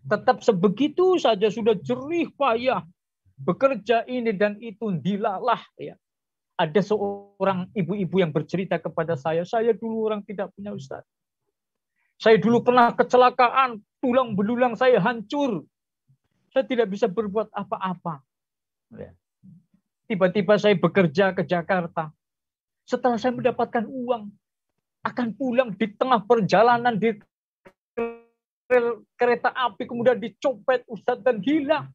Tetap sebegitu saja, sudah jerih payah, bekerja ini dan itu, dilalah. Ya. Ada seorang ibu-ibu yang bercerita kepada saya dulu orang tidak punya ustaz. Saya dulu pernah kecelakaan, tulang belulang saya hancur. Saya tidak bisa berbuat apa-apa. Tiba-tiba saya bekerja ke Jakarta. Setelah saya mendapatkan uang, akan pulang di tengah perjalanan di kereta api, kemudian dicopet ustaz dan hilang.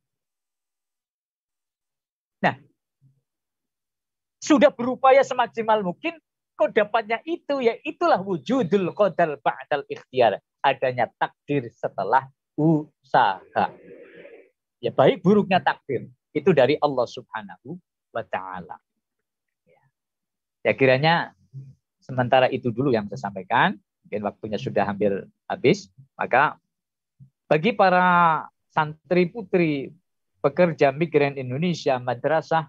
Nah, sudah berupaya semaksimal mungkin, kok dapatnya itu, ya itulah wujudul qadar ba'dal ikhtiar. Adanya takdir setelah usaha. Ya, baik buruknya takdir itu dari Allah Subhanahu wa Ta'ala. Ya, kiranya sementara itu dulu yang saya sampaikan. Mungkin waktunya sudah hampir habis. Maka bagi para santri putri pekerja migran Indonesia, madrasah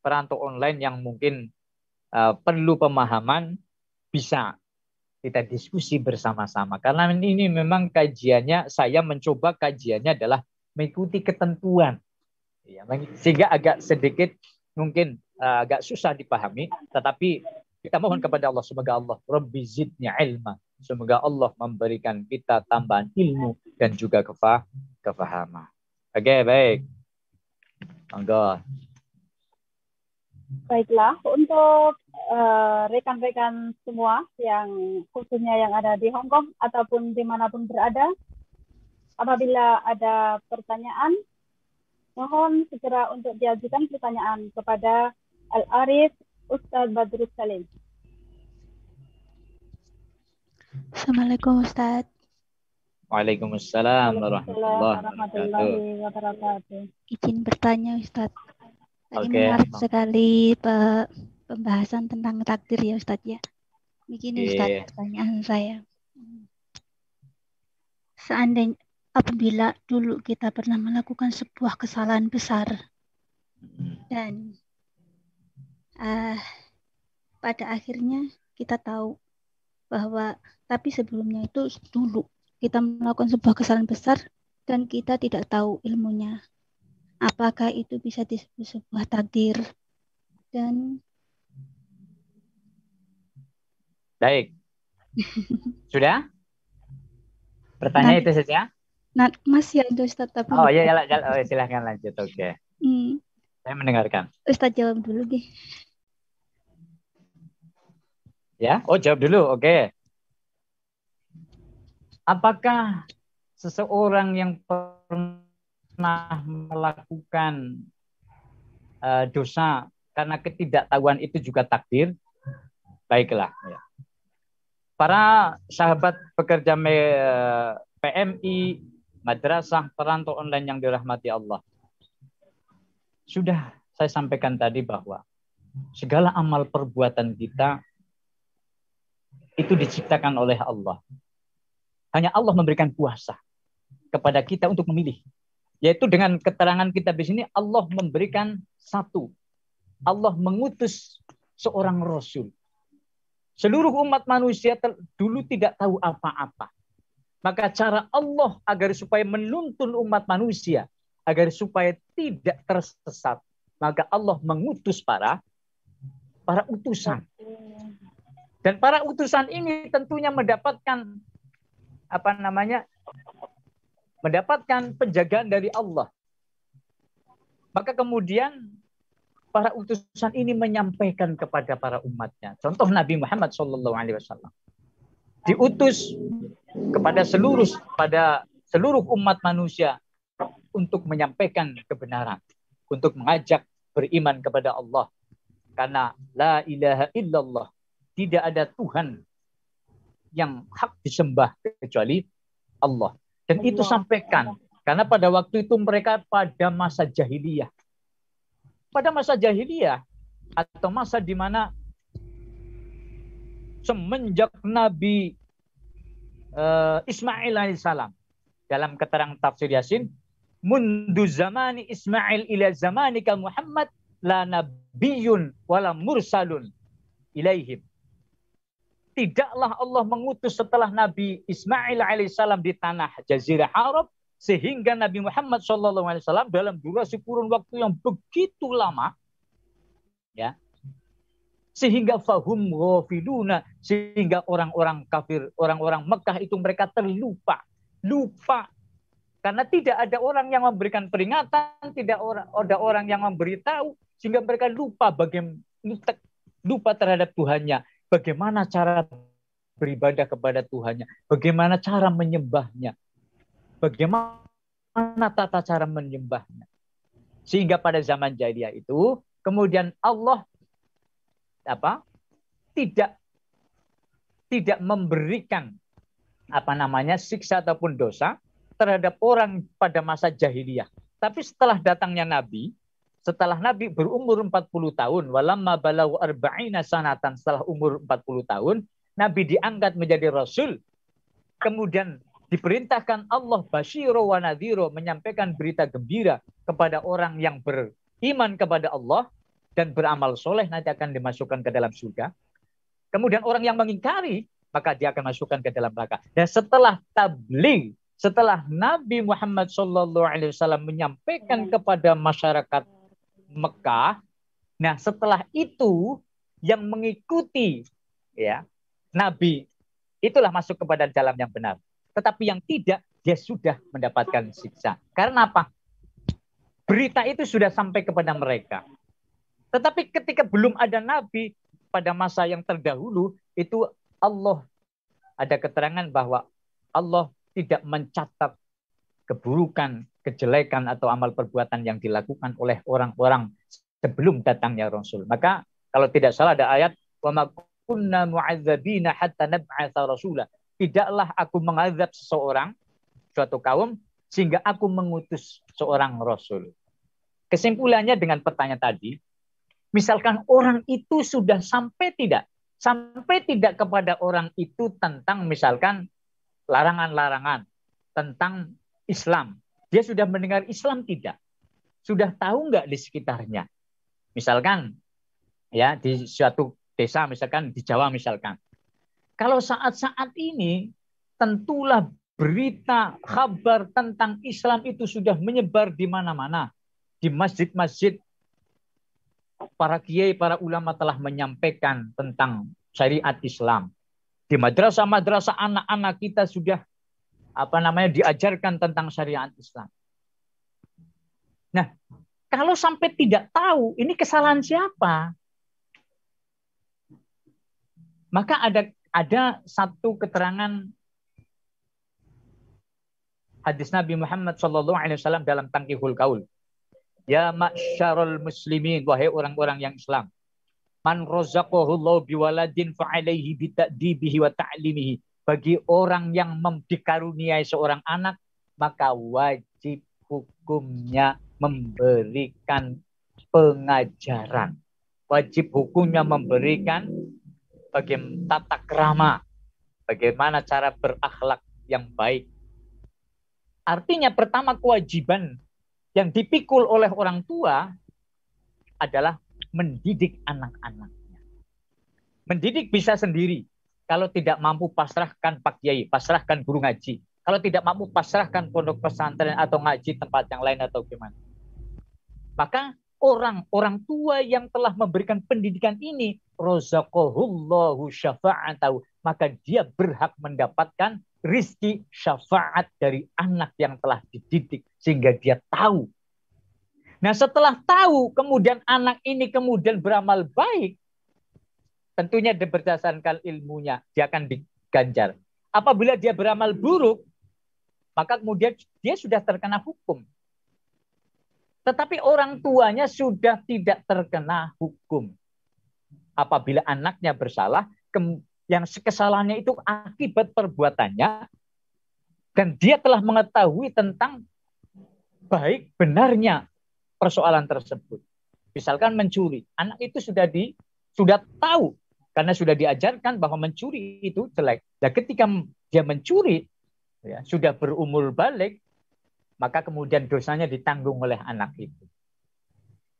perantau online yang mungkin perlu pemahaman, bisa kita diskusi bersama-sama. Karena ini memang kajiannya, saya mencoba kajiannya adalah mengikuti ketentuan. Ya, sehingga agak sedikit mungkin agak susah dipahami, tetapi kita mohon kepada Allah, semoga Allah Rabbi zidni ilma, semoga Allah memberikan kita tambahan ilmu dan juga kefahaman. Oke, baik. Monggo. Baiklah, untuk rekan-rekan semua yang khususnya yang ada di Hong Kong ataupun dimanapun berada, apabila ada pertanyaan, mohon segera untuk diajukan pertanyaan kepada Al-Arif Ustadz Badrus Salim. Assalamualaikum Ustadz. Waalaikumsalam warahmatullahi wabarakatuh. Izin bertanya Ustadz. Tadi Oke. menarik sekali pembahasan tentang takdir ya Ustadz ya. Begini Ustadz, pertanyaan saya. Seandainya apabila dulu kita pernah melakukan sebuah kesalahan besar dan pada akhirnya kita tahu bahwa tapi sebelumnya itu dulu kita melakukan sebuah kesalahan besar dan kita tidak tahu ilmunya. Apakah itu bisa disebut sebuah takdir? Dan baik. Sudah? Pertanyaan itu saja? Nah, masih ada Ustadz tapi Oh ya, silahkan lanjut. Oke. Saya mendengarkan. Ustadz jawab dulu deh. Ya, jawab dulu. Oke. Apakah seseorang yang pernah melakukan dosa karena ketidaktahuan itu juga takdir? Baiklah. Ya. Para sahabat pekerja PMI, madrasah perantau online yang dirahmati Allah. Sudah saya sampaikan tadi bahwa segala amal perbuatan kita itu diciptakan oleh Allah. Hanya Allah memberikan kuasa kepada kita untuk memilih. Yaitu dengan keterangan kita di sini Allah memberikan satu. Allah mengutus seorang Rasul. Seluruh umat manusia dulu tidak tahu apa-apa. Maka cara Allah agar supaya menuntun umat manusia, agar supaya tidak tersesat, maka Allah mengutus para utusan. Dan para utusan ini tentunya mendapatkan mendapatkan penjagaan dari Allah. Maka kemudian para utusan ini menyampaikan kepada para umatnya. Contoh Nabi Muhammad SAW diutus kepada seluruh umat manusia untuk menyampaikan kebenaran, untuk mengajak beriman kepada Allah. Karena la ilaha illallah, tidak ada Tuhan yang hak disembah kecuali Allah. Dan itu sampaikan karena pada waktu itu mereka pada masa jahiliyah. Pada masa jahiliyah atau masa di mana semenjak Nabi Ismail alaihissalam, dalam keterangan tafsir Yasin, mundu zamani Ismail ila zamanika Muhammad la nabiyyun wala mursalun ilaihim. Tidaklah Allah mengutus setelah Nabi Ismail alaihissalam di tanah Jazirah Arab sehingga Nabi Muhammad SAW dalam durasi kurun waktu yang begitu lama, ya, sehingga fahum ghafiluna, sehingga orang-orang kafir, orang-orang Mekah itu mereka lupa karena tidak ada orang yang memberikan peringatan, tidak ada orang yang memberitahu, sehingga mereka lupa terhadap Tuhannya, bagaimana cara beribadah kepada Tuhannya, bagaimana cara menyembahnya. Bagaimana tata cara menyembahnya. Sehingga pada zaman jahiliyah itu kemudian Allah tidak memberikan siksa ataupun dosa terhadap orang pada masa jahiliyah. Tapi setelah datangnya Nabi, setelah Nabi berumur 40 tahun, walamma balau arba'ina sanatan, setelah umur 40 tahun, Nabi diangkat menjadi Rasul. Kemudian diperintahkan Allah basyiro wa nadhiro, menyampaikan berita gembira kepada orang yang beriman kepada Allah dan beramal soleh nanti akan dimasukkan ke dalam surga. Kemudian orang yang mengingkari maka dia akan masukkan ke dalam neraka. Dan setelah tabligh, setelah Nabi Muhammad SAW menyampaikan kepada masyarakat Mekah, nah setelah itu yang mengikuti ya Nabi itulah masuk kepada jalan yang benar. Tetapi yang tidak, dia sudah mendapatkan siksa. Karena apa? Berita itu sudah sampai kepada mereka. Tetapi ketika belum ada Nabi pada masa yang terdahulu, itu Allah ada keterangan bahwa Allah tidak mencatat keburukan, kejelekan atau amal perbuatan yang dilakukan oleh orang-orang sebelum datangnya Rasul. Maka kalau tidak salah ada ayat, wa ma kunna mu'adzabina hatta nab'atsa rasula. Tidaklah aku mengazab seseorang, suatu kaum, sehingga aku mengutus seorang Rasul. Kesimpulannya dengan pertanyaan tadi, misalkan orang itu sudah sampai tidak kepada orang itu tentang misalkan larangan-larangan, tentang Islam. Dia sudah mendengar Islam tidak? Sudah tahu nggak di sekitarnya? Misalkan, ya di suatu desa, misalkan di Jawa misalkan. Kalau saat-saat ini, tentulah berita, kabar tentang Islam itu sudah menyebar di mana-mana. Di masjid-masjid, para kiai, para ulama telah menyampaikan tentang syariat Islam. Di madrasah-madrasah anak-anak kita sudah diajarkan tentang syariat Islam. Nah, kalau sampai tidak tahu, ini kesalahan siapa? Maka ada satu keterangan hadis Nabi Muhammad SAW dalam Tangkihul Qaul. Ya ma'syarul muslimin, wahai orang-orang yang Islam. Man razaqahullahu biwaladin fa'alaihi bita'dibihi wa ta'limihi. Bagi orang yang dikaruniai seorang anak, maka wajib hukumnya memberikan pengajaran. Wajib hukumnya memberikan bagaimana tata krama, bagaimana cara berakhlak yang baik. Artinya pertama kewajiban yang dipikul oleh orang tua adalah mendidik anak-anaknya. Mendidik bisa sendiri. Kalau tidak mampu pasrahkan Pak Kiai, pasrahkan guru ngaji. Kalau tidak mampu pasrahkan pondok pesantren atau ngaji tempat yang lain atau gimana. Maka orang tua yang telah memberikan pendidikan ini, razaqahullahu syafa'atahu, maka dia berhak mendapatkan rizki syafaat dari anak yang telah dididik sehingga dia tahu. Nah, setelah tahu, kemudian anak ini kemudian beramal baik, tentunya berdasarkan ilmunya, dia akan diganjar. Apabila dia beramal buruk, maka kemudian dia sudah terkena hukum. Tetapi orang tuanya sudah tidak terkena hukum. Apabila anaknya bersalah, yang kesalahannya itu akibat perbuatannya, dan dia telah mengetahui tentang baik benarnya persoalan tersebut. Misalkan mencuri, anak itu sudah tahu karena sudah diajarkan bahwa mencuri itu jelek. Dan ketika dia mencuri, ya, sudah berumur balik, maka kemudian dosanya ditanggung oleh anak itu.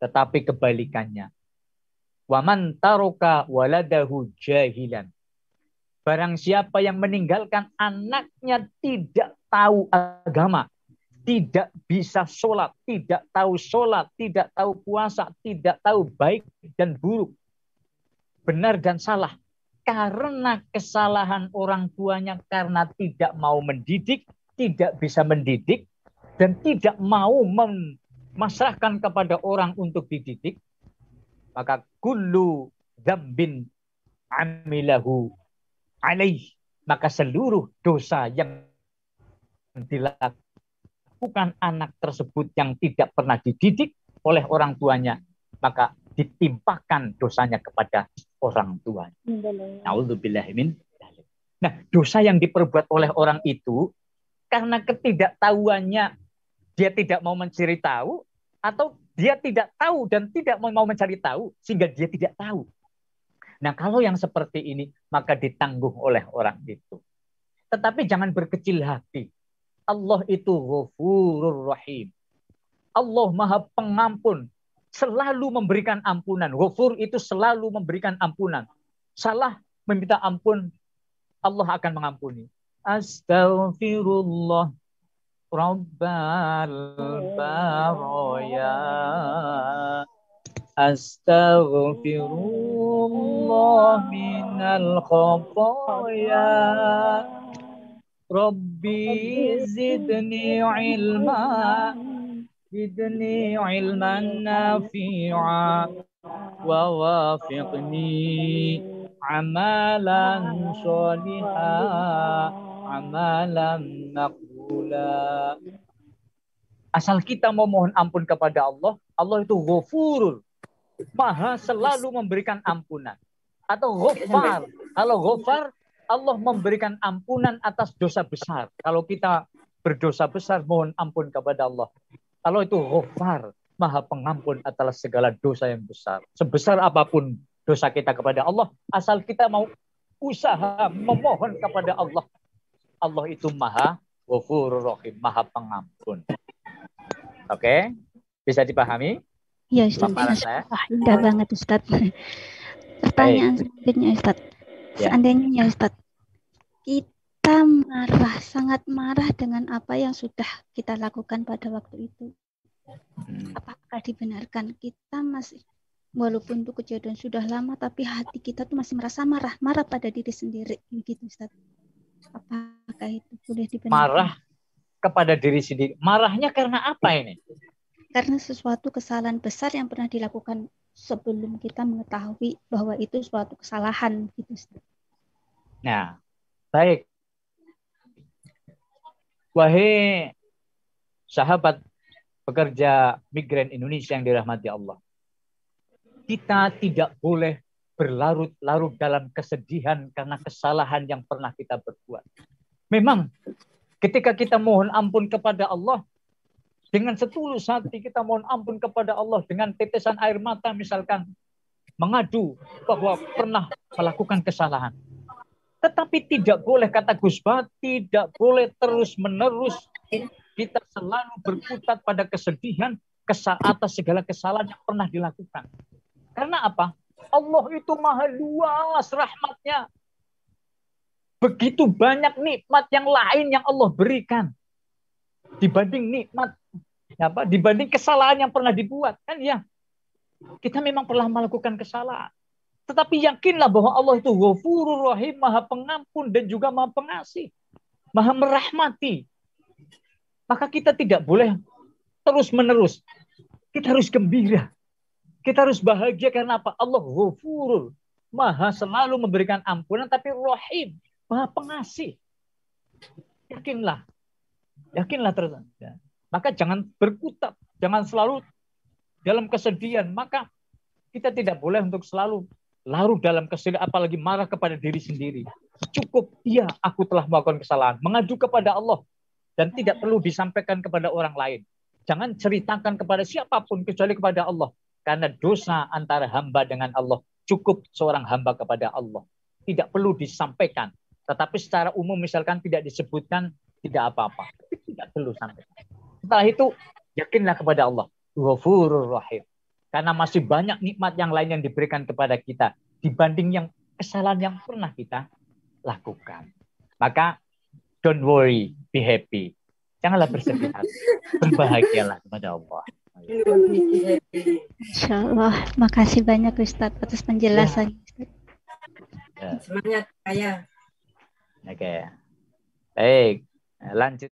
Tetapi kebalikannya, waman taroka waladahu jahilan. Barang siapa yang meninggalkan anaknya tidak tahu agama, tidak bisa sholat, tidak tahu puasa, tidak tahu baik dan buruk, benar dan salah. Karena kesalahan orang tuanya, karena tidak mau mendidik, tidak bisa mendidik, dan tidak mau memasrahkan kepada orang untuk dididik, maka kullu dzambin amilahu alaih, maka seluruh dosa yang dilakukan anak tersebut yang tidak pernah dididik oleh orang tuanya, maka ditimpakan dosanya kepada orang tuanya. Na'udzubillah min dzalik. Nah, dosa yang diperbuat oleh orang itu karena ketidaktahuannya, dia tidak mau mencari tahu, atau dia tidak tahu dan tidak mau mencari tahu sehingga dia tidak tahu. Nah, kalau yang seperti ini maka ditanggung oleh orang itu. Tetapi jangan berkecil hati. Allah itu Ghafurur Rahim. Allah Maha Pengampun, selalu memberikan ampunan. Ghafur itu selalu memberikan ampunan. Salah meminta ampun, Allah akan mengampuni. Astaghfirullah Rabbal Baraya. Astaghfirullah minal khataya. Rabbi zidni ilma, zidni ilman nafi'a, wa wafiqni amalan sholiha, amalan maqbula. Asal kita mau mohon ampun kepada Allah, Allah itu Ghafurul, Maha selalu memberikan ampunan. Atau Ghaffar, kalau Ghaffar, Allah memberikan ampunan atas dosa besar. Kalau kita berdosa besar, mohon ampun kepada Allah. Allah itu Ghaffar, Maha Pengampun atas segala dosa yang besar. Sebesar apapun dosa kita kepada Allah, asal kita mau usaha memohon kepada Allah. Allah itu Maha Ghafurur Rahim, Maha Pengampun. Oke? Bisa dipahami? Ya, Ustaz. Indah banget, Ustaz. Pertanyaan selanjutnya, Ustaz. Seandainya, Ustaz, kita marah, sangat marah dengan apa yang sudah kita lakukan pada waktu itu. Apakah dibenarkan kita masih, walaupun itu kejadian sudah lama, tapi hati kita tuh masih merasa marah pada diri sendiri, gitu, Ustaz? Apakah itu boleh dibenarkan? Marah kepada diri sendiri. Marahnya karena apa ini? Karena sesuatu kesalahan besar yang pernah dilakukan sebelum kita mengetahui bahwa itu suatu kesalahan, gitu, Ustaz. Nah, baik. Wahai sahabat pekerja migran Indonesia yang dirahmati Allah, kita tidak boleh berlarut-larut dalam kesedihan karena kesalahan yang pernah kita berbuat. Memang ketika kita mohon ampun kepada Allah, dengan setulus hati kita mohon ampun kepada Allah, dengan tetesan air mata misalkan, mengadu bahwa pernah melakukan kesalahan. Tetapi tidak boleh, kata Gus Bah, tidak boleh terus-menerus kita selalu berkutat pada kesedihan atas segala kesalahan yang pernah dilakukan. Karena apa? Allah itu maha luas rahmatnya. Begitu banyak nikmat yang lain yang Allah berikan dibanding nikmat dibanding kesalahan yang pernah dibuat, kan ya. Kita memang pernah melakukan kesalahan. Tetapi yakinlah bahwa Allah itu Ghafurur Rahim, Maha Pengampun dan juga Maha Pengasih, Maha merahmati. Maka kita tidak boleh terus-menerus. Kita harus gembira. Kita harus bahagia karena apa? Allah Ghafurur, Maha selalu memberikan ampunan, tapi Rahim, Maha Pengasih. Yakinlah terus. Maka jangan berkutat, jangan selalu dalam kesedihan. Maka kita tidak boleh untuk selalu larut dalam kesedihan, apalagi marah kepada diri sendiri. Cukup, iya, aku telah melakukan kesalahan. Mengadu kepada Allah dan tidak perlu disampaikan kepada orang lain. Jangan ceritakan kepada siapapun kecuali kepada Allah. Karena dosa antara hamba dengan Allah cukup seorang hamba kepada Allah. Tidak perlu disampaikan. Tetapi secara umum misalkan tidak disebutkan, tidak apa-apa. Tidak perlu sampaikan. Setelah itu, yakinlah kepada Allah. Ghafurur Rahim. Karena masih banyak nikmat yang lain yang diberikan kepada kita dibanding yang kesalahan yang pernah kita lakukan. Maka don't worry, be happy. Janganlah bersedih hati. Berbahagialah kepada Allah. Insya Allah. Makasih banyak Ustadz atas penjelasannya. Semangat, ayah. Oke. Baik. Lanjut.